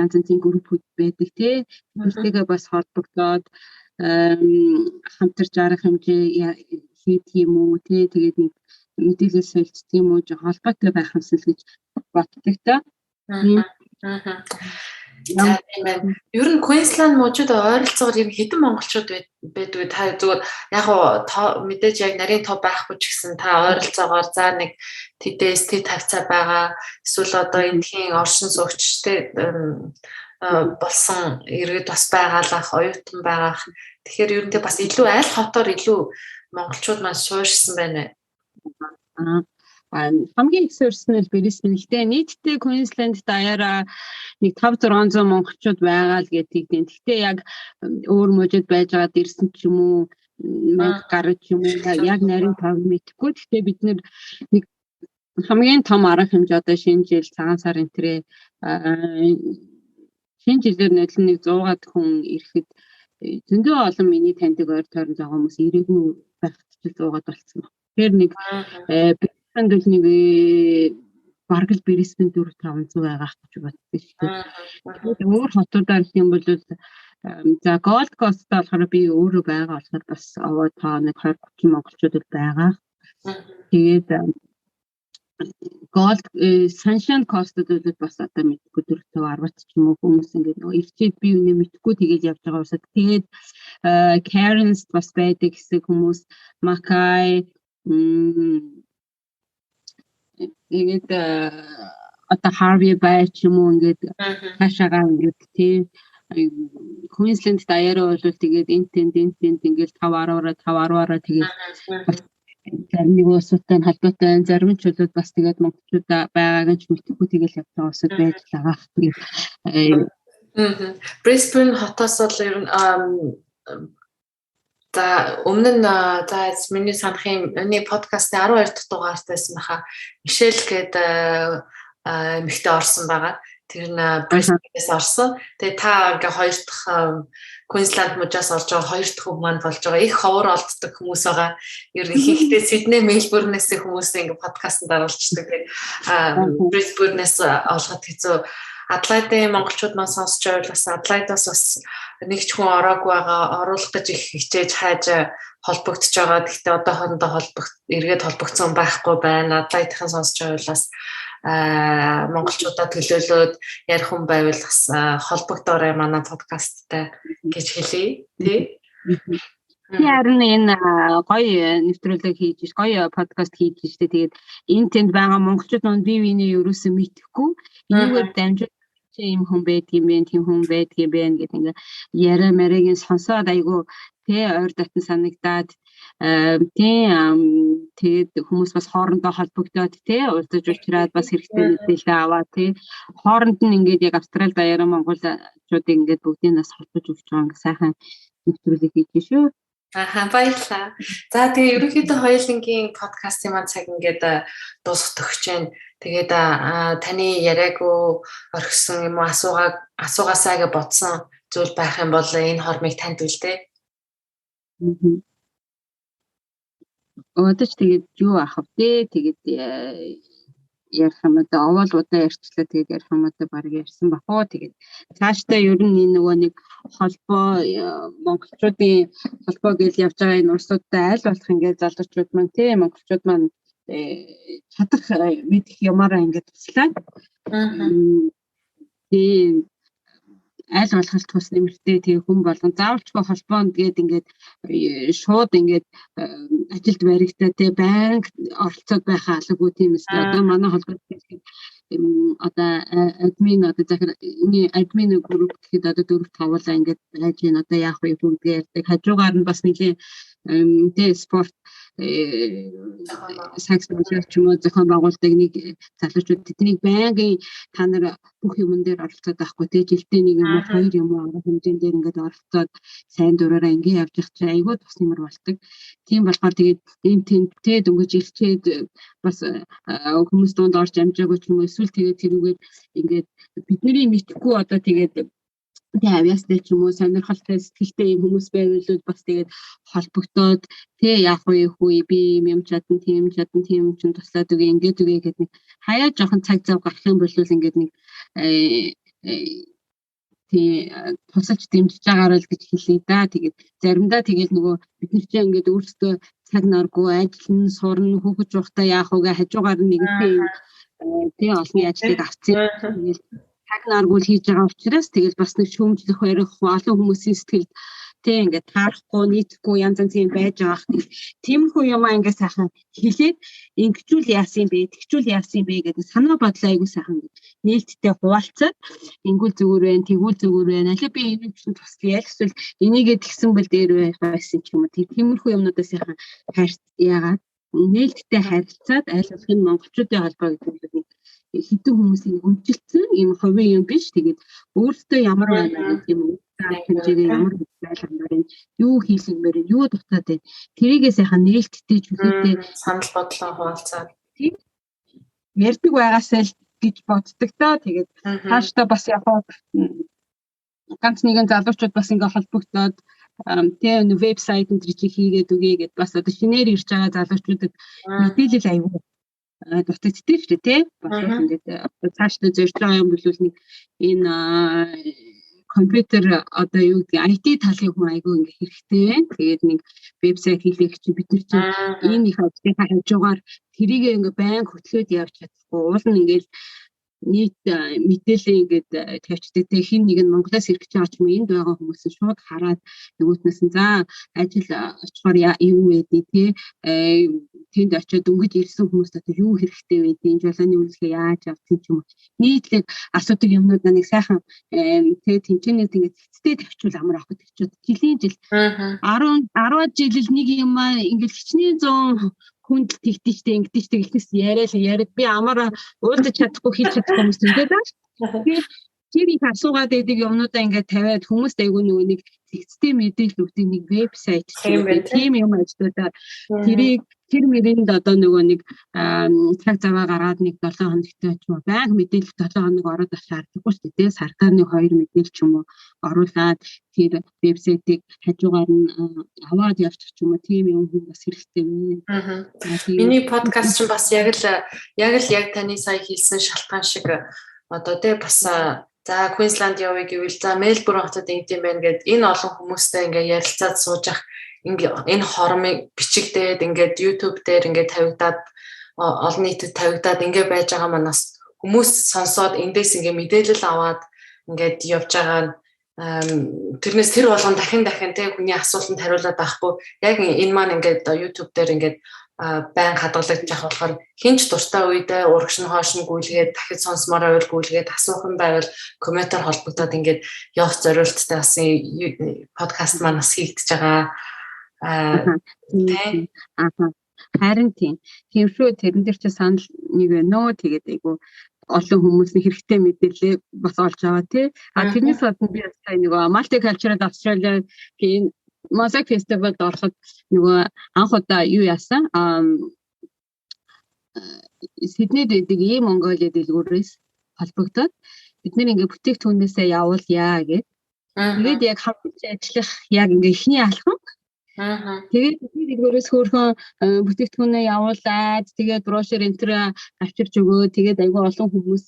янз янзын группүүд байдаг тий. Тэртэйгээ бас холбогдоод хамтарч арга хэмжээ хийх юм уу тий. Тэгээд нэг мэдээлэл солилцох юм уу жоо холбоотой байх юмсан л гэж боддог та. Ер нь Queensland мужид ойролцоогоор юм хэдэн монголчууд байдгүй та зүгээр яг гоо мэдээж яг нарийн тоо байхгүй ч гэсэн та ойролцоогоор за нэг TDS тавцаа байгаа эсвэл одоо эндхийн оршин суугчтэй болсон иргэд бас байгаалах оюутан байгаах. Тэгэхээр ер нь бас илүү аль хотоор илүү монголчууд маань суурьшсан байна. Хамгийн их суурьсан нь Brisbane. Гэхдээ нийтдээ Queensland даяараа нэг 500-600 монголчууд байгаа л гэдэг. Гэхдээ яг өөр мужид байж байгаад ирсэн ч юм уу, мэг гарч юм уу, яг нарийн тав мэдхгүй. Гэхдээ бид нэг хамгийн том арга хэмжээ одоо шинэ жил цагаан сар энтрээ шинэ жилээр нодлон нэг 100-аад хүн ирэхэд зөндөө олон миний таньдаг ойр тойронд байгаа хүмүүс ирээгүй байхад ч 100-аад болцсон байна. Тэгэхээр нэг Бrisbane нэг бараг л Brisbane 4-500 байгаа гэж боддог шүү дээ. Өөр хотуудаар гэх юм бол за Gold Coast-д болохоор би өөрөө байгаа болохоор бас аваа та нэг 20-30 монголчууд байгаа. Тэгээд Gold Sunshine Coast-д бас одоо мэдгүй 4-10 ч юм уу хүмүүс ингээд нөгөө ирчээд би үнэ мэдгүй тэгээд явж байгаа усад тэгээд Cairns бас байдаг хэсэг хүмүүс Mackay тэгээд одоо Harvey Bay ч юм уу ингээд цаашаагаа ингээд тий Queensland даяараа бол тэгээд энтэнд ингээд 5-10-аараа тэгээд зарим нэг улсуудтай холбоотой зарим ч улсууд бас тэгээд монголчууд байгааг нь ч мэдхгүй тэгээд явж байгаа усад байж байгаа. Brisbane хотоос бол ер нь за өмнө нь за миний санах юм миний подкастын 12 дахь дугаартайсан баха Мишель гэдэг эмэгтэй орсон байгаа. Тэр нь Brisbane-ээс орсон. Тэгээ та ингээ 2 дахь Queensland мужаас орж байгаа 2 дахь маань болж байгаа. Их ховор олддог хүмүүс байгаа. Ер нь ихэнхдээ Sydney, Melbourne-ээс хүмүүс ингээ подкастт оруулцдаг. Brisbane-ээс олоход хэцүү. Адлайдын монголчууд маань сонсч байвал бас Адлайдаас бас нэг ч хүн ороогүй байгаа, оруулах гэж их хичээж хайж холбогдож байгаа. Гэхдээ одоохондоо эргээд холбогдсон байхгүй байна. Адлайдын сонсч байвал бас монголчуудаа төлөөлөөд ярих хүн байвал бас холбогдоорой манай подкасттай гэж хэлье. Тий. Харин энэ гоё нэвтрүүлэг хийж, гоё подкаст хийж штэ. Тэгээд энэ тэнд байгаа монголчууд нь бие биенээ ерөөсөө мэдхгүй. Энэгээр дамжуулж ийм хүн байдгийм бэ, тийм хүн байдгийм бэ гэдэг ингээ яриа мэрэгийн сонсоод айгу тий ойр дотн санагдаад тэгээд хүмүүс бас хоорондоо холбогдоод тий уулзаж уулзраад бас хэрэгтэй мэдээлэл аваа тий хооронд нь ингээд яг Австрали даяараа монголчууд ингээд бүгдийг нас холбож өгч байгаа ингээ сайхан нэвтрүүлэг хийж шүү. Баярлалаа. За тэгээ ерөнхийдөө хоёулангийн подкастын маань цаг ингээд дуусах төгсөж байна. Тэгээд таны яриагуу орхисон юм уу асуугаасаа гэж бодсон зүйл байх юм бол энэ хормыг танд үлдээ. Өдөрч тэгээд юу ахав дээ. Тэгээд ярих юм одоо овоолуудаа ярьчлаа тэгээд ярих юм одоо баг ярьсан баг уу. Тэгээд цаашдаа ер нь энэ нөгөө нэг холбоо монголчуудын холбоо гэж явж байгаа энэ улсуудтай аль болох ингээд залуучууд маань тий монголчууд маань чадах мэдэх юмараа ингээд туслаа. Тийм аль болох тус нэмэртэй тэгээ хүн болгон заавалчгүй холбоонд тэгээд ингээд шууд ингээд ажилд баригдаа тэгээ байнга оролцоод байхаа алгагүй тийм үстэй. Одоо манай холбоо одоо админ одоо захир админ групп гэхэд одоо 4-5 улаа ингээд байж гин одоо яах вэ бүгдээ ярьдаг. Хажуугаар нь бас нэлийн тэ спорт сакс мужид ч юм уу зохион байгуулдаг нэг залуучууд тэднийг байнгын та нар бүх юмн дээр оролцоод байхгүй тий жилдээ нэг юм уу 2 юм уу арга хэмжээнд дээр ингээд оролцоод сайн дураараа ингээд явж явах чинь айгүй тус нэмэр болдог. Тийм болохоор тэгээд ийм тэнтэй дөнгөж ирчээд бас хүмүүс дунд орж амжаагүй ч юм уу эсвэл тэгээд тэрүүгээд ингээд бидний мэдхгүй одоо тэгээд тэгээ авьяастай ч юм уу сонирхолтой сэтгэлтэй юм хүмүүс байвал бас тэгээд холбогдоод тэгээ яах вэ хүү би юм чадан тийм чинь туслаад үгүй ингээд үгүй гэдэг нэг хаяа жоохон цаг зав гарах юм бол ингээд нэг тий тусалж дэмжиж байгаагаар л гэж хэлээ да. Тэгээд заримдаа тэгээд нөгөө бид нар чинь ингээд өөрсдөө цаг наргүй ажиллана сурна хөөгж ухтаа яах вэ хажуугаар нь нэгэн тий олонний ажлыг авцсан. Тэгээд цаг наргүй хийж байгаа учраас тэгэл бас нэг шүүмжлэх барих олон хүмүүсийн сэтгэлд тэг ингээд таарахгүй нийтэхгүй янз янзын байж байгаа хэрэг тиймэрхүү юм ингээд сайхан хэлээд ингэчүүл яасан бэ тэгчүүл яасан бэ гэдэг санаа бодлоо айгуу сайхан нээлттэй хуваалцаад ингүүл зүгээр байна тэгүүл зүгээр байна аль би энийг чинь туслая эсвэл энийгээ тэгсэн бэл дээр байсан ч юм уу тиймэрхүү юмнуудаас сайхан яагаад нээлттэй харилцаад аль болох нь монголчуудын холбоо гэдэг нь хэдэн хүмүүсийн өмжилсэн ийм хувийн юм биш. Тэгээд өөртөө ямар байна гэх юм уу хэмжээгээ ямар байлгамаар энэ юу хийлгэмээр юу дутаад байна. Тэрийгээ сайхан нээлттэй жүлээтэй санал бодлоо хуваалцаад тийм ярьдаг байгаасаа л гэж боддог та. Тэгээд хааштай бас яг ганц нэгэн залуучууд бас ингээ холбогдоод тийм вебсайт энэ чи хийгээд үгээгээд бас одоо шинээр ирж байгаа залуучуудад мэдээлэл аягүй дутагддаг шүү дээ тий. Бас ингээд цаашдаа зорж байгаа юм бол нэг энэ компьютер одоо юу гэдэг IT талын хүн аягүй ингээ хэрэгтэй байна. Тэгээд нэг вебсайт хийлгэх чи бид нар чинь энэ их ажлыг хажуугаар тэрийг ингээ байнга хөтлөөд явж чадахгүй. Уул нь ингээл нийт мэдээлэл ингээд тавьчдаг. Тэгээ хин нэг нь Монголоос ирэх гэж байгаа ч юм энд байгаа хүмүүс шууд хараад нөгөөтнөөс нь за ажил очихоор юу байдгийг тий тэнд очиод дөнгөж ирсэн хүмүүст одоо юу хэрэгтэй байдгийг жолооны үйлчлэгээ яаж авчих юм нийтлэг асуудаг юмнууд нэг сайхан тий тэмцээнүүд ингээд цэцтэй тавьчвал амар авах гэж жилийн жил 10 жил нэг юм ингээд хичнээн 100 хүнд тэгтийчтэй ингэдэгтэй гэлнээс яриад би амаараа уулзаж чадахгүй хийж чадахгүй хүмүүс ингээд байна. Тэр их асуугаад байдаг юмнуудаа ингээд тавиад хүмүүст айгүй нөгөө нэг тексттэй мэдээлэл өгдөг нэг вебсайт тийм юм ажлуудаа тэр мэрэнд одоо нөгөө нэг цаг заваа гаргаад нэг 7 хоногтой ч юм уу байнга мэдээлэл 7 хоног ороод шаардлагагүй шүү дээ. Сартаар нэг 2 мэдээлэл ч юм уу оруулаад тэр вебсайтыг хажуугаар нь аваад явчих ч юм уу тийм юм бас хэрэгтэй байна. Миний подкаст чинь бас яг таны сая хэлсэн шалтгаан шиг одоо тэ бас за Queensland явъя гэвэл за Melbourne хотод ингэдэм байх гээд энэ олон хүмүүстэй ингээ ярилцаад сууж ах энэ хормыг бичигдээд ингээд YouTube дээр ингээд тавигдаад олон нийтэд тавигдаад ингээ байж байгаа манаас хүмүүс сонсоод эндээс ингээ мэдээлэл аваад ингээд явж байгаа тэрнээс тэр болгон дахин тэг хүний асуултанд хариулаад байхгүй яг энэ маань ингээд YouTube дээр ингээд байн хадгалагдаж явах болохоор хинч дуртай үедээ урагш нь хоош нь гүйлгээд дахид сонсомоор байвал гүйлгээд асуухан байвал комментар холбогдоод ингээд явах зорилттой бас подкаст маань бас хийгдэж байгаа. Харин тийм шүү тэрэн дээр чи санал нэг байна уу тэгээд айгу олон хүмүүсийн хэрэгтэй мэдээлэл бас олж аваа тий. Тэрнээс гадна би бас нөгөө Multicultural Australia гэх Mosaic Festival ороход нөгөө анх удаа юу яасан Сиднейд байдаг ийм Монголиа дэлгүүрээс холбогдоод бид нэр ингээ бүтээгдэхүүнээсээ явуулъя гэд. Тэгээд яг хамтарч ажиллах яг ингээ ихний алхам. Тэгээд бидний дэлгүүрээс хөөрхөн бүтээгдэхүүнээ явуулаад тэгээд брошюр энтер авчирч өгөө. Тэгээд айгүй олон хүмүүс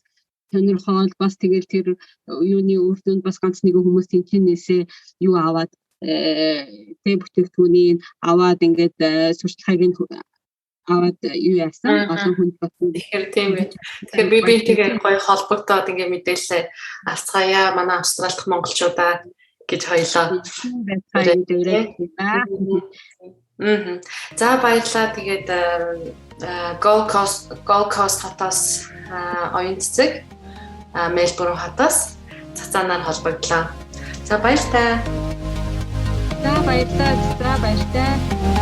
сонирхол бас тэгээд тэр юуны үр дүнд бас ганц нэг хүмүүс тэнцэнээсээ юу аваад тэг бүтээгдэхүүнийг аваад ингээд сурталчилгааг аваад юу яасан олон хүнд болсон. Тэгэхээр тийм ээ. Тэгэхээр би бинтгээ гоё холбогдоод ингээ мэдээлэлээ авцгаая. Манай Австралид монголчуудаа гэж хоёлоо. За баярлалаа. Тэгээд Gold Coast хотоос оюун цэцэг Мельбурн хотоос цацаанаар холбогдлоо. За баярлалаа. За баярлалаа.